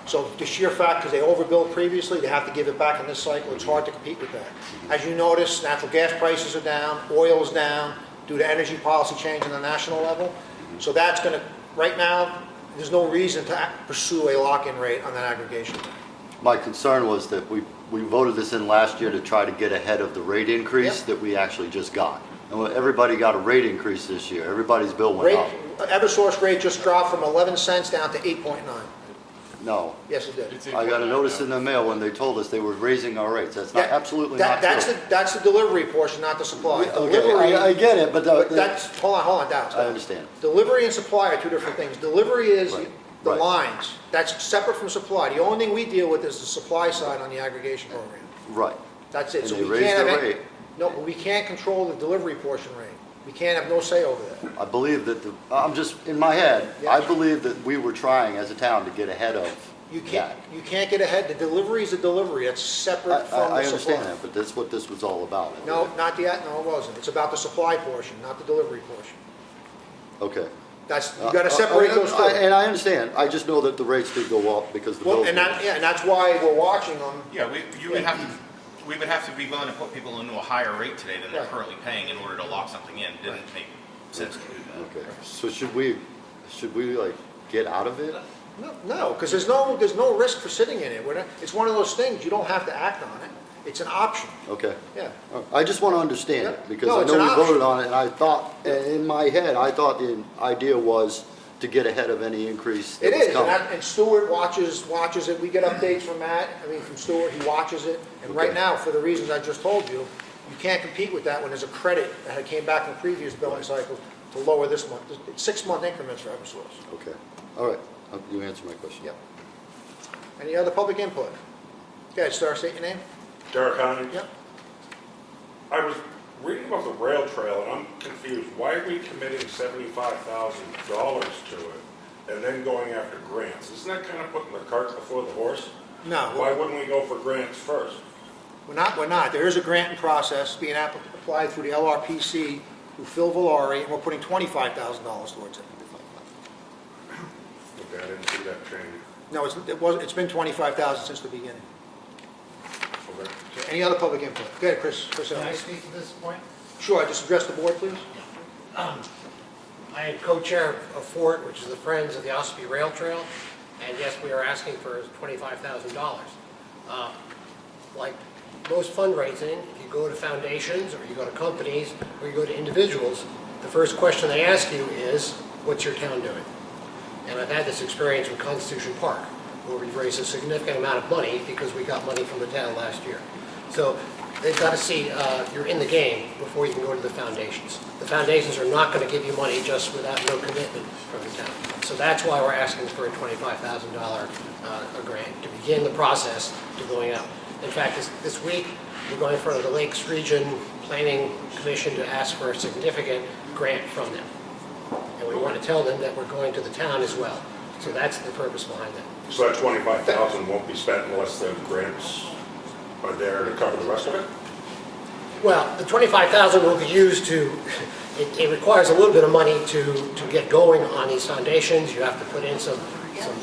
So the sheer fact, because they overbilled previously, they have to give it back in this cycle. It's hard to compete with that. As you notice, natural gas prices are down, oil is down due to energy policy change on the national level. So that's going to, right now, there's no reason to pursue a lock-in rate on that aggregation. My concern was that we voted this in last year to try to get ahead of the rate increase that we actually just got. And everybody got a rate increase this year. Everybody's bill went up. Eversource rate just dropped from 11 cents down to 8.9. No. Yes, it did. I got a notice in the mail when they told us they were raising our rates. That's not absolutely not true. That's the delivery portion, not the supply. Okay, I get it, but hold on, Dallas. I understand. Delivery and supply are two different things. Delivery is the Right. lines. That's separate from supply. The only thing we deal with is the supply side on the aggregation program. Right. That's it. And So they we raised can't the have rate. no, but we can't control the delivery portion rate. We can't have no say over that. I believe that I'm just, in my head, Yeah. I believe that we were trying as a town to get ahead of You that. can't get ahead. The delivery is a delivery. It's separate from I the supply. understand that, but that's what this was all about. No, not yet. No, it wasn't. It's about the supply portion, not the delivery portion. Okay. That's, you gotta separate those two. And I understand. I just know that the rates did go up because the Well, bills. and that's why we're watching them. Yeah, we would have to be willing to put people into a higher rate today than they're Right. currently paying in order to lock something in. It didn't make sense to do that. Okay. So should we like get out of it? No, because there's no risk for sitting in it. It's one of those things, you don't have to act on it. It's an option. Okay. Yeah. I just want to understand Yeah. it because No, I it's know an we option. voted on it and I thought, in my head, I thought the idea was to get ahead of any increase that It was is, coming. and Stuart watches it. We get updates from from Stuart, he watches it. And right Okay. now, for the reasons I just told you, you can't compete with that when there's a credit that came back from previous billing cycles to lower this month. It's 6-month increments for Eversource. Okay. All right. You answered my question. Yep. Any other public input? Okay, Star, state your name. Derek Hines. Yep. I was reading about the rail trail and I'm confused. Why are we committing $75,000 to it and then going after grants? Isn't that kind of putting the cart before the horse? No. Why wouldn't we go for grants first? We're not. There is a granting process being applied through the LRPC through Phil Valari, and we're putting $25,000 towards it. Okay, I didn't see that change. No, it's been $25,000 since the beginning. Okay. Okay, any other public input? Go ahead, Chris Can I Ellis. speak to this point? Sure, just address the board, please. I am co-chair of FORT, which is the Friends of the Ossipee Rail Trail, and yes, we are asking for $25,000. Like most fundraising, if you go to foundations, or you go to companies, or you go to individuals, the first question they ask you is, what's your town doing? And I've had this experience with Constitution Park, where we've raised a significant amount of money because we got money from the town last year. So they've got to see you're in the game before you can go to the foundations. The foundations are not going to give you money just without no commitment from the town. So that's why we're asking for a $25,000 grant to begin the process to going out. In fact, this week, we're going in front of the Lakes Region Planning Commission to ask for a significant grant from them. And we want to tell them that we're going to the town as well. So that's the purpose behind that. So that $25,000 won't be spent unless the grants are there to cover the rest of it? Well, the $25,000 will be used to, it requires a little bit of money to get going on these foundations. You have to put in some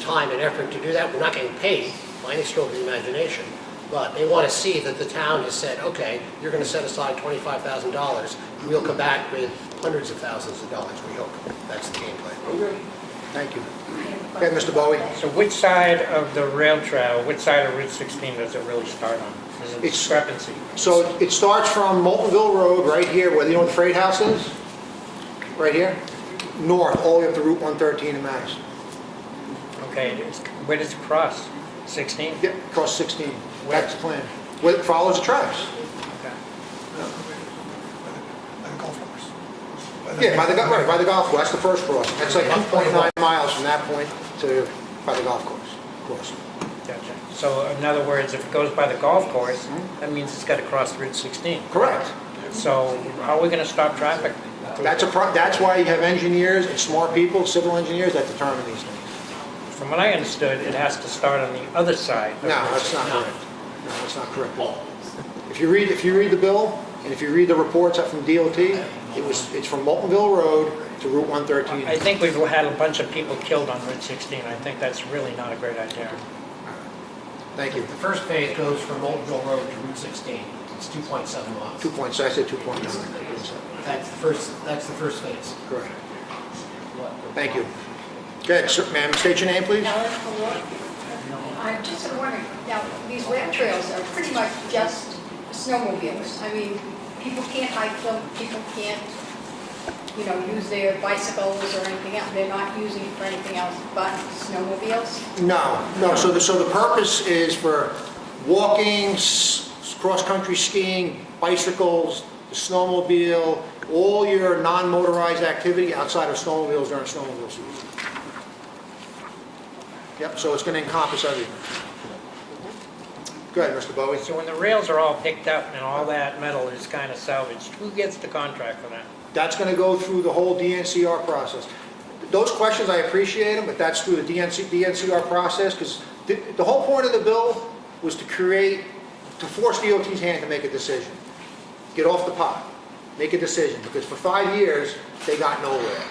time and effort to do that. We're not getting paid by any stroke of the imagination, but they want to see that the town has said, okay, you're going to set aside $25,000. We'll come back with hundreds of thousands of dollars, we hope. That's the game plan. Okay. Thank you. Okay, Mr. Bowie. So which side of the rail trail, which side of Route 16 does it really start on? There's a discrepancy. So it starts from Moultonville Road, right here, where you know where the freight house is? Right here? north, all the way up to Route 113 in Madison. Okay, where does it cross? 16? Yeah, across 16. That's the plan. Well, it follows the tracks. Okay. Yeah, by the golf course. That's the first crossing. That's like 2.9 miles from that point to by the golf course. Gotcha. So in other words, if it goes by the golf course, that means it's got to cross Route 16. Correct. So how are we going to stop traffic? That's why you have engineers and smart people, civil engineers, that determine these things. From what I understood, it has to start on the other side. No, that's not correct. No, that's not correct. If you read the bill, and if you read the reports up from DOT, it's from Moltenville Road to Route 113. I think we've had a bunch of people killed on Route 16. I think that's really not a great idea. Thank you. The first phase goes from Moltenville Road to Route 16. It's 2.7 miles. 2.6, I said 2.9. That's the first phase. Correct. Thank you. Good, sir, ma'am, state your name, please. I'm just wondering, now, these rail trails are pretty much just snowmobiles. I mean, people can't hike them, people can't, use their bicycles or anything else. They're not using it for anything else but snowmobiles? No, so the purpose is for walking, cross-country skiing, bicycles, the snowmobile, all your non-motorized activity outside of snowmobiles during snowmobile season. Yep, so it's going to encompass everything. Go ahead, Mr. Bowie. So when the rails are all picked up and all that metal is kind of salvaged, who gets the contract for that? That's going to go through the whole DNCR process. Those questions, I appreciate them, but that's through the DNCR process, because the whole point of the bill was to force DOT's hand to make a decision. Get off the pot, make a decision, because for 5 years, they got nowhere.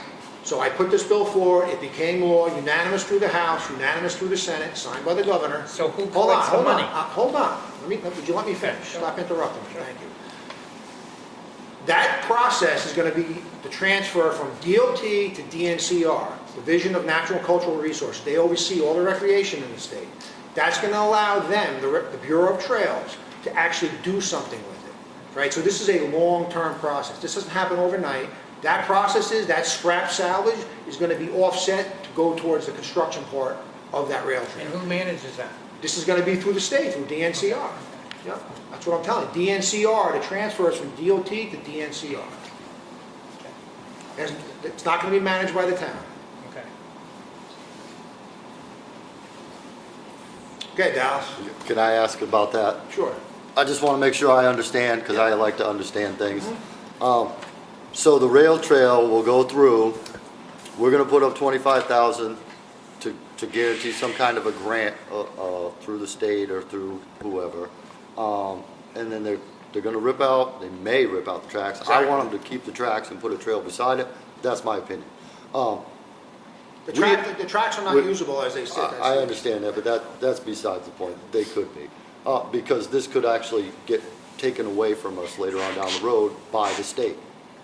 So I put this bill forward, it became law, unanimous through the House, unanimous through the Senate, signed by the governor. So who collects the money? Hold on. Would you let me finish? Stop interrupting me. Thank you. That process is going to be the transfer from DOT to DNCR, Division of Natural and Cultural Resources. They oversee all the recreation in the state. That's going to allow them, the Bureau of Trails, to actually do something with it. Right? So this is a long-term process. This doesn't happen overnight. That process that scrap salvage is going to be offset to go towards the construction part of that rail trail. And who manages that? This is going to be through the state, through DNCR. Okay. Yep, that's what I'm telling you. DNCR, the transfer is from DOT to DNCR. Okay. It's not going to be managed by the town. Okay. Okay, Dallas. Can I ask about that? Sure. I just want to make sure I understand, because I like to understand things. So the rail trail will go through, we're going to put up $25,000 to guarantee some kind of a grant through the state or through whoever. And then they're going to they may rip out the tracks. Exactly. I want them to keep the tracks and put a trail beside it. That's my opinion. The tracks are not usable as they sit. I understand that, but that's besides the point. They could be. Because this could actually get taken away from us later on down the road by the state.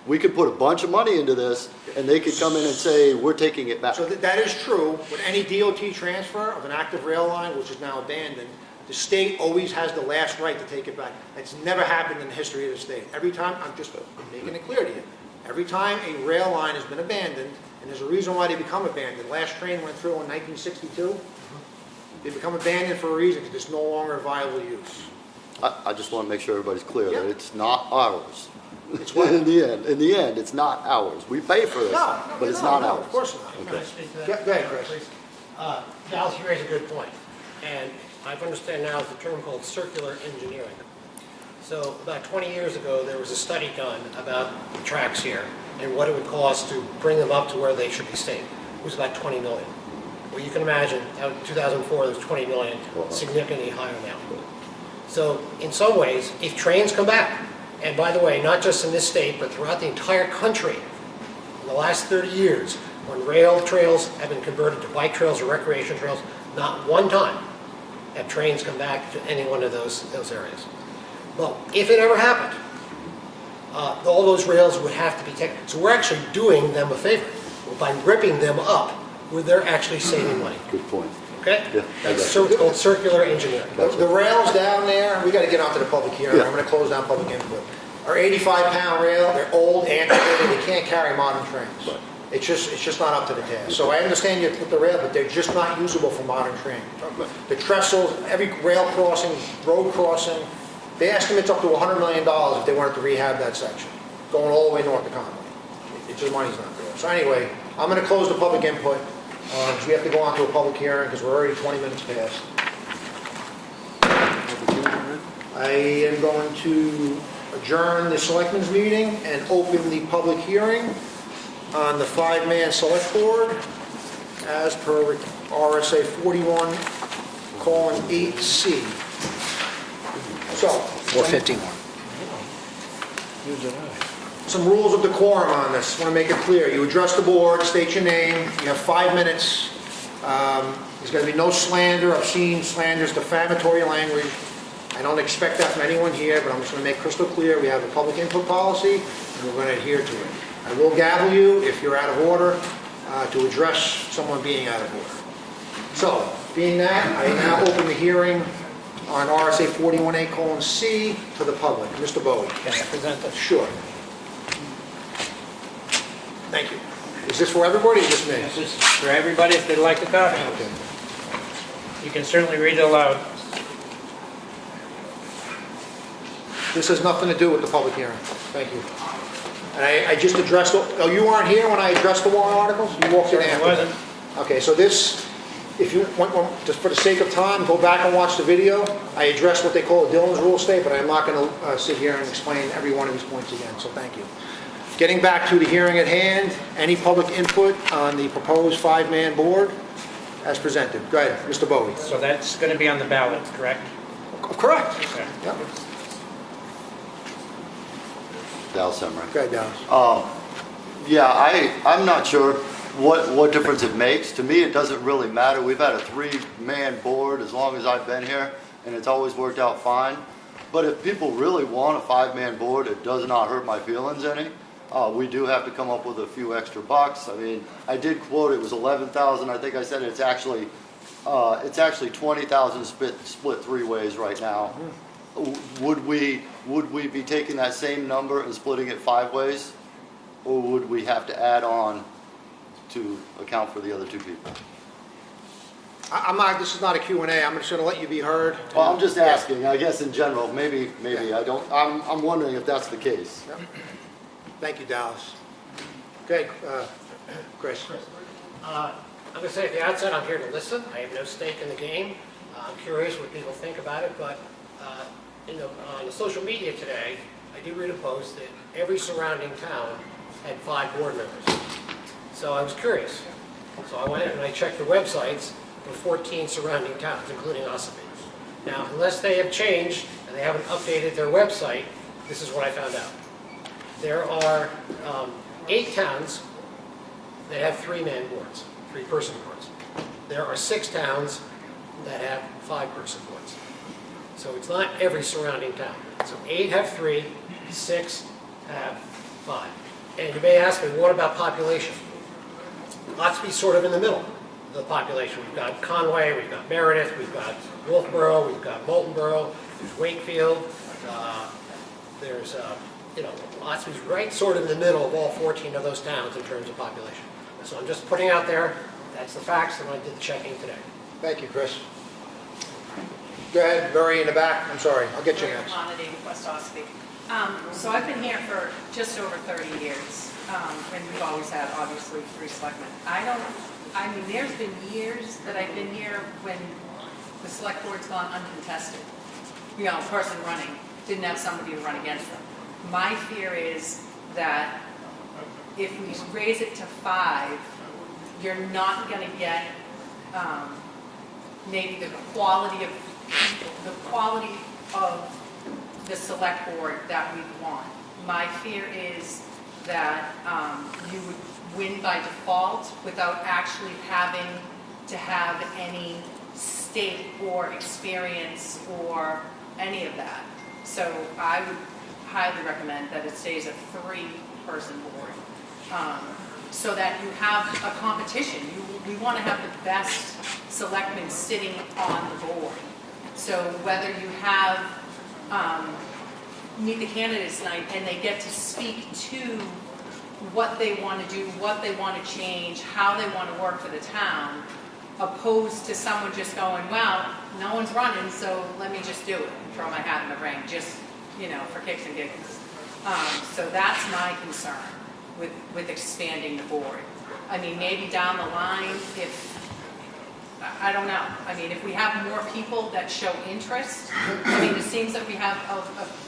We could put a bunch of money into this, and they could come in and say, we're taking it back. So that is true. With any DOT transfer of an active rail line, which is now abandoned, the state always has the last right to take it back. It's never happened in the history of the state. Every time, I'm just making it clear to you, every time a rail line has been abandoned, and there's a reason why they become abandoned. Last train went through in 1962. They become abandoned for a reason, because it's no longer a viable use. I just want to make sure everybody's clear that it's not ours. It's what? In the end, it's not ours. We pay for this, but it's not ours. Of course not. Can I speak to that? Go ahead, Chris. Please. Dallas, you raise a good point. And I understand now is the term called circular engineering. So about 20 years ago, there was a study done about the tracks here and what it would cost to bring them up to where they should be stayed. It was about 20 million. Well, you can imagine, in 2004, there was 20 million, significantly higher now. So in some ways, if trains come back, and by the way, not just in this state, but throughout the entire country, in the last 30 years, when rail trails have been converted to bike trails or recreation trails, not one time have trains come back to any one of those areas. Well, if it ever happened, all those rails would have to be taken. So we're actually doing them a favor. By ripping them up, where they're actually saving money. Good point. Okay? Yeah, That's called circular engineering. The rails down there, we got to get onto the public hearing. Yeah. I'm going to close down public input. Our 85-pound rail, they're old, antiquated, they can't carry modern trains. It's just not up to the task. So I understand you put the rail, but they're just not usable for modern train. The trestles, every rail crossing, road crossing, they estimate up to $100 million if they wanted to rehab that section, going all the way north to Conway. It's just money's not there. So anyway, I'm gonna close the public input, because we have to go on to a public hearing, because we're already 20 minutes past. I am going to adjourn the selectmen's meeting and open the public hearing on the five-man select board as per RSA 41:8C. So. 451. Some rules of decorum on this, want to make it clear. You address the board, state your name, you have 5 minutes. There's going to be no slander, obscene slanders, defamatory language. I don't expect that from anyone here, but I'm just going to make crystal clear, we have a public input policy, and we're going to adhere to it. I will gavel you if you're out of order to address someone being out of order. So, being that, I now open the hearing on RSA 41:8:C to the public. Mr. Bowie. Can I present this? Sure. Thank you. Is this for everybody or just me? This is for everybody if they'd like to copy. Okay. You can certainly read it aloud. This has nothing to do with the public hearing. Thank you. And I just addressed, oh, you weren't here when I addressed the warrant articles? You walked in after? I wasn't. Okay, so this, if you want, just for the sake of time, go back and watch the video. I addressed what they call a Dillon's rule state, but I'm not going to sit here and explain every one of these points again, so thank you. Getting back to the hearing at hand, any public input on the proposed five-man board as presented? Go ahead, Mr. Bowie. So that's going to be on the ballot, correct? Correct. Okay. Yep. Dallas Emery. Go ahead, Dallas. Yeah, I'm not sure what difference it makes. To me, it doesn't really matter. We've had a three-man board as long as I've been here, and it's always worked out fine. But if people really want a five-man board, it does not hurt my feelings any. We do have to come up with a few extra bucks. I mean, I did quote it was 11,000. I think I said it's actually 20,000 split three ways right now. Would we be taking that same number and splitting it 5 ways, or would we have to add on to account for the other 2 people? I'm not, this is not a Q&A, I'm just going to let you be heard. Well, I'm just asking, I guess in general, maybe I don't, I'm wondering if that's the case. Yep. Thank you, Dallas. Okay, Chris. I'm going to say at the outset, I'm here to listen. I have no stake in the game. I'm curious what people think about it, but on the social media today, I did read a post that every surrounding town had 5 board members. So I was curious. So I went and I checked the websites for 14 surrounding towns, including Ossipee. Now, unless they have changed and they haven't updated their website, this is what I found out. There are 8 towns that have 3-man boards, 3-person boards. There are 6 towns that have 5-person boards. So it's not every surrounding town. So 8 have 3, 6 have 5. And you may ask me, what about population? Ossipee sort of in the middle of the population. We've got Conway, we've got Meredith, we've got Wolfboro, we've got Moultonboro, there's Wakefield, there's Ossepee's right sort of in the middle of all 14 of those towns in terms of population. So I'm just putting out there, that's the facts, and I did the checking today. Thank you, Chris. Go ahead, Barry in the back. I'm sorry, I'll get you next. West Ossipee. So I've been here for just over 30 years, and we've always had, obviously, 3 selectmen. There's been years that I've been here when the select board's gone uncontested. A person running didn't have somebody to run against them. My fear is that if we raise it to 5, you're not going to get maybe the quality of the select board that we want. My fear is that you would win by default without actually having to have any stake or experience or any of that. So I would highly recommend that it stays a 3-person board, so that you have a competition. We want to have the best selectmen sitting on the board. So whether you have meet the candidates tonight and they get to speak to what they want to do, what they want to change, how they want to work for the town, opposed to someone just going, well, no one's running, so let me just do it and throw my hat in the ring, just, for kicks and giggles. So that's my concern with expanding the board. I mean, maybe down the line, I don't know. I mean, if we have more people that show interest, I mean, it seems that we have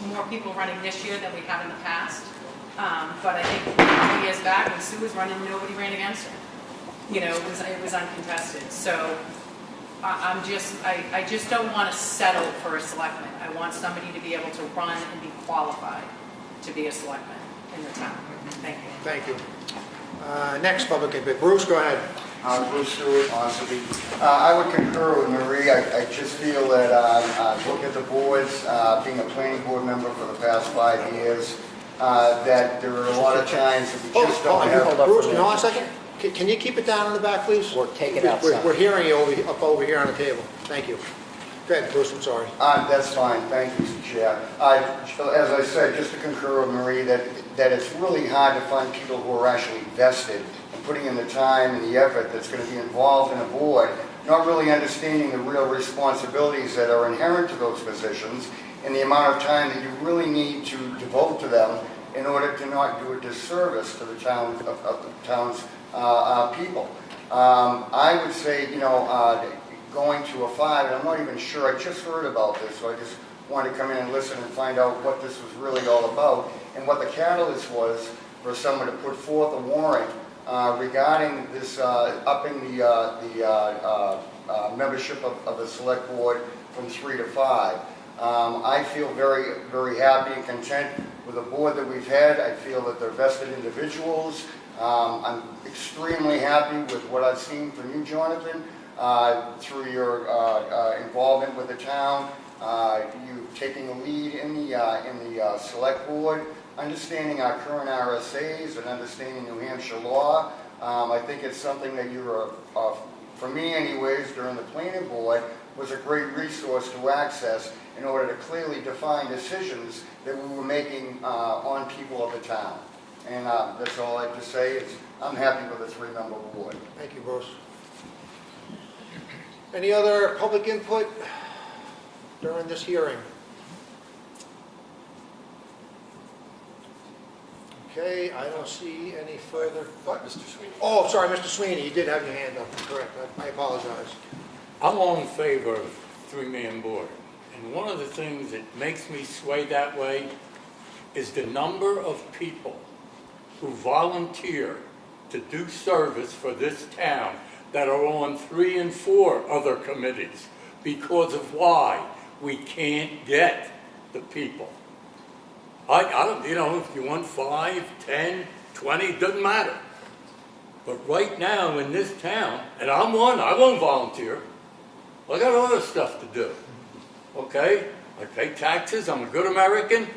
more people running this year than we have in the past. But I think 2 years back when Sue was running, nobody ran against her. It was uncontested. So I just don't want to settle for a selectman. I want somebody to be able to run and be qualified to be a selectman in the town. Thank you. Thank you. Next public input. Bruce, go ahead. Bruce Stewart, Ossipee. I would concur with Marie. I just feel that, look at the boards, being a planning board member for the past 5 years, that there are a lot of times that we just don't have. Bruce, can you hold on a second? Can you keep it down in the back, please? Or take it outside. We're hearing you up over here on the table. Thank you. Go ahead, Bruce, I'm sorry. That's fine, thank you, Mr. Chair. As I said, just to concur with Marie, that it's really hard to find people who are actually vested in putting in the time and the effort that's going to be involved in a board, not really understanding the real responsibilities that are inherent to those positions and the amount of time that you really need to devote to them in order to not do a disservice to the town's people. I would say, going to a 5, and I'm not even sure, I just heard about this, so I just wanted to come in and listen and find out what this was really all about and what the catalyst was for someone to put forth a warrant regarding this upping the membership of the select board from 3 to 5. I feel very, very happy and content with the board that we've had. I feel that they're vested individuals. I'm extremely happy with what I've seen from you, Jonathan, through your involvement with the town, you taking the lead in the select board, understanding our current RSAs and understanding New Hampshire law. I think it's something that you're, for me anyways, during the planning board, was a great resource to access in order to clearly define decisions that we were making on people of the town. And that's all I have to say. I'm happy with a 3-member board. Thank you, Bruce. Any other public input during this hearing? Okay, I don't see any further. Mr. Sweeney. Oh, sorry, Mr. Sweeney, you did have your hand up. Correct. I apologize. I'm all in favor of 3-man board. And one of the things that makes me sway that way is the number of people who volunteer to do service for this town that are on 3 and 4 other committees because of why we can't get the people. I don't, if you want 5, 10, 20, doesn't matter. But right now in this town, and I'm one, I won't volunteer. I got other stuff to do. Okay? I pay taxes, I'm a good American,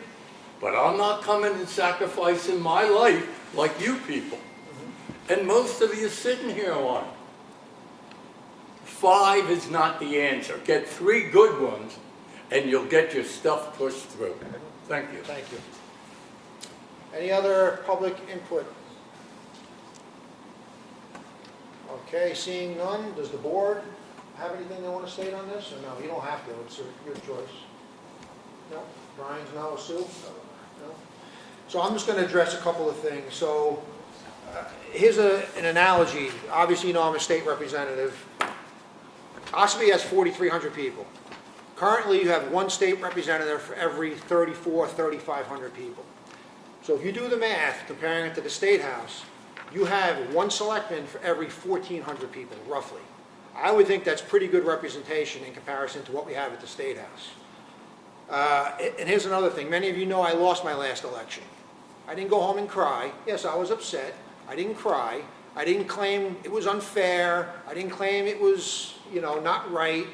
but I'm not coming and sacrificing my life like you people. And most of you sitting here on. 5 is not the answer. Get 3 good ones, and you'll get your stuff pushed through. Thank you. Thank you. Any other public input? Okay, seeing none, does the board have anything they want to state on this? Or no, you don't have to, it's your choice. No? Brian's no, Sue? No? So I'm just going to address a couple of things. So here's an analogy. Obviously, I'm a state representative. Ossipee has 4,300 people. Currently, you have 1 state representative for every 3,500 people. So if you do the math, comparing it to the State House, you have 1 selectman for every 1,400 people, roughly. I would think that's pretty good representation in comparison to what we have at the State House. And here's another thing. Many of you know I lost my last election. I didn't go home and cry. Yes, I was upset. I didn't cry. I didn't claim it was unfair. I didn't claim it was, not right.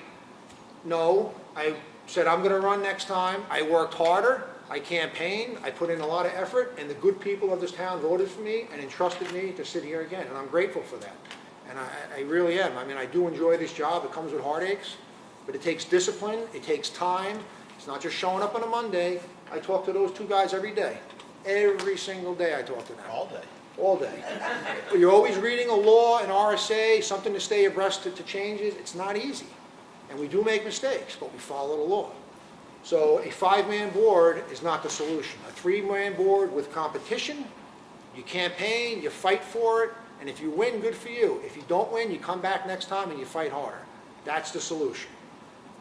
No, I said I'm going to run next time. I worked harder. I campaigned. I put in a lot of effort, and the good people of this town voted for me and entrusted me to sit here again, and I'm grateful for that. And I really am. I mean, I do enjoy this job. It comes with heartaches, but it takes discipline. It takes time. It's not just showing up on a Monday. I talk to those 2 guys every day. Every single day I talk to them. All day. all day. You're always reading a law, an RSA, something to stay abreast to changes. It's not easy. And we do make mistakes, but we follow the law. So a 5-man board is not the solution. A 3-man board with competition, you campaign, you fight for it, and if you win, good for you. If you don't win, you come back next time and you fight harder. That's the solution.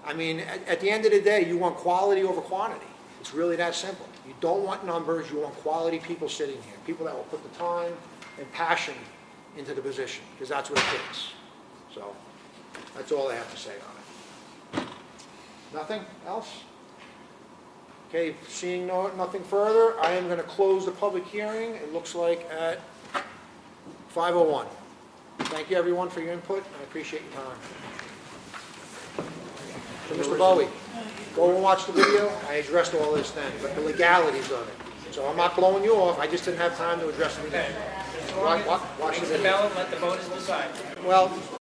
I mean, at the end of the day, you want quality over quantity. It's really that simple. You don't want numbers, you want quality people sitting here, people that will put the time and passion into the position, because that's what it takes. So, that's all I have to say on it. Nothing else? Okay, seeing nothing further, I am going to close the public hearing. It looks like at 5:01. Thank you, everyone, for your input. I appreciate your time. So, Mr. Bowie, go and watch the video. I addressed all this then, but the legalities of it. So I'm not blowing you off. I just didn't have time to address them again. Watch the video. Ballot, let the voters decide. Well,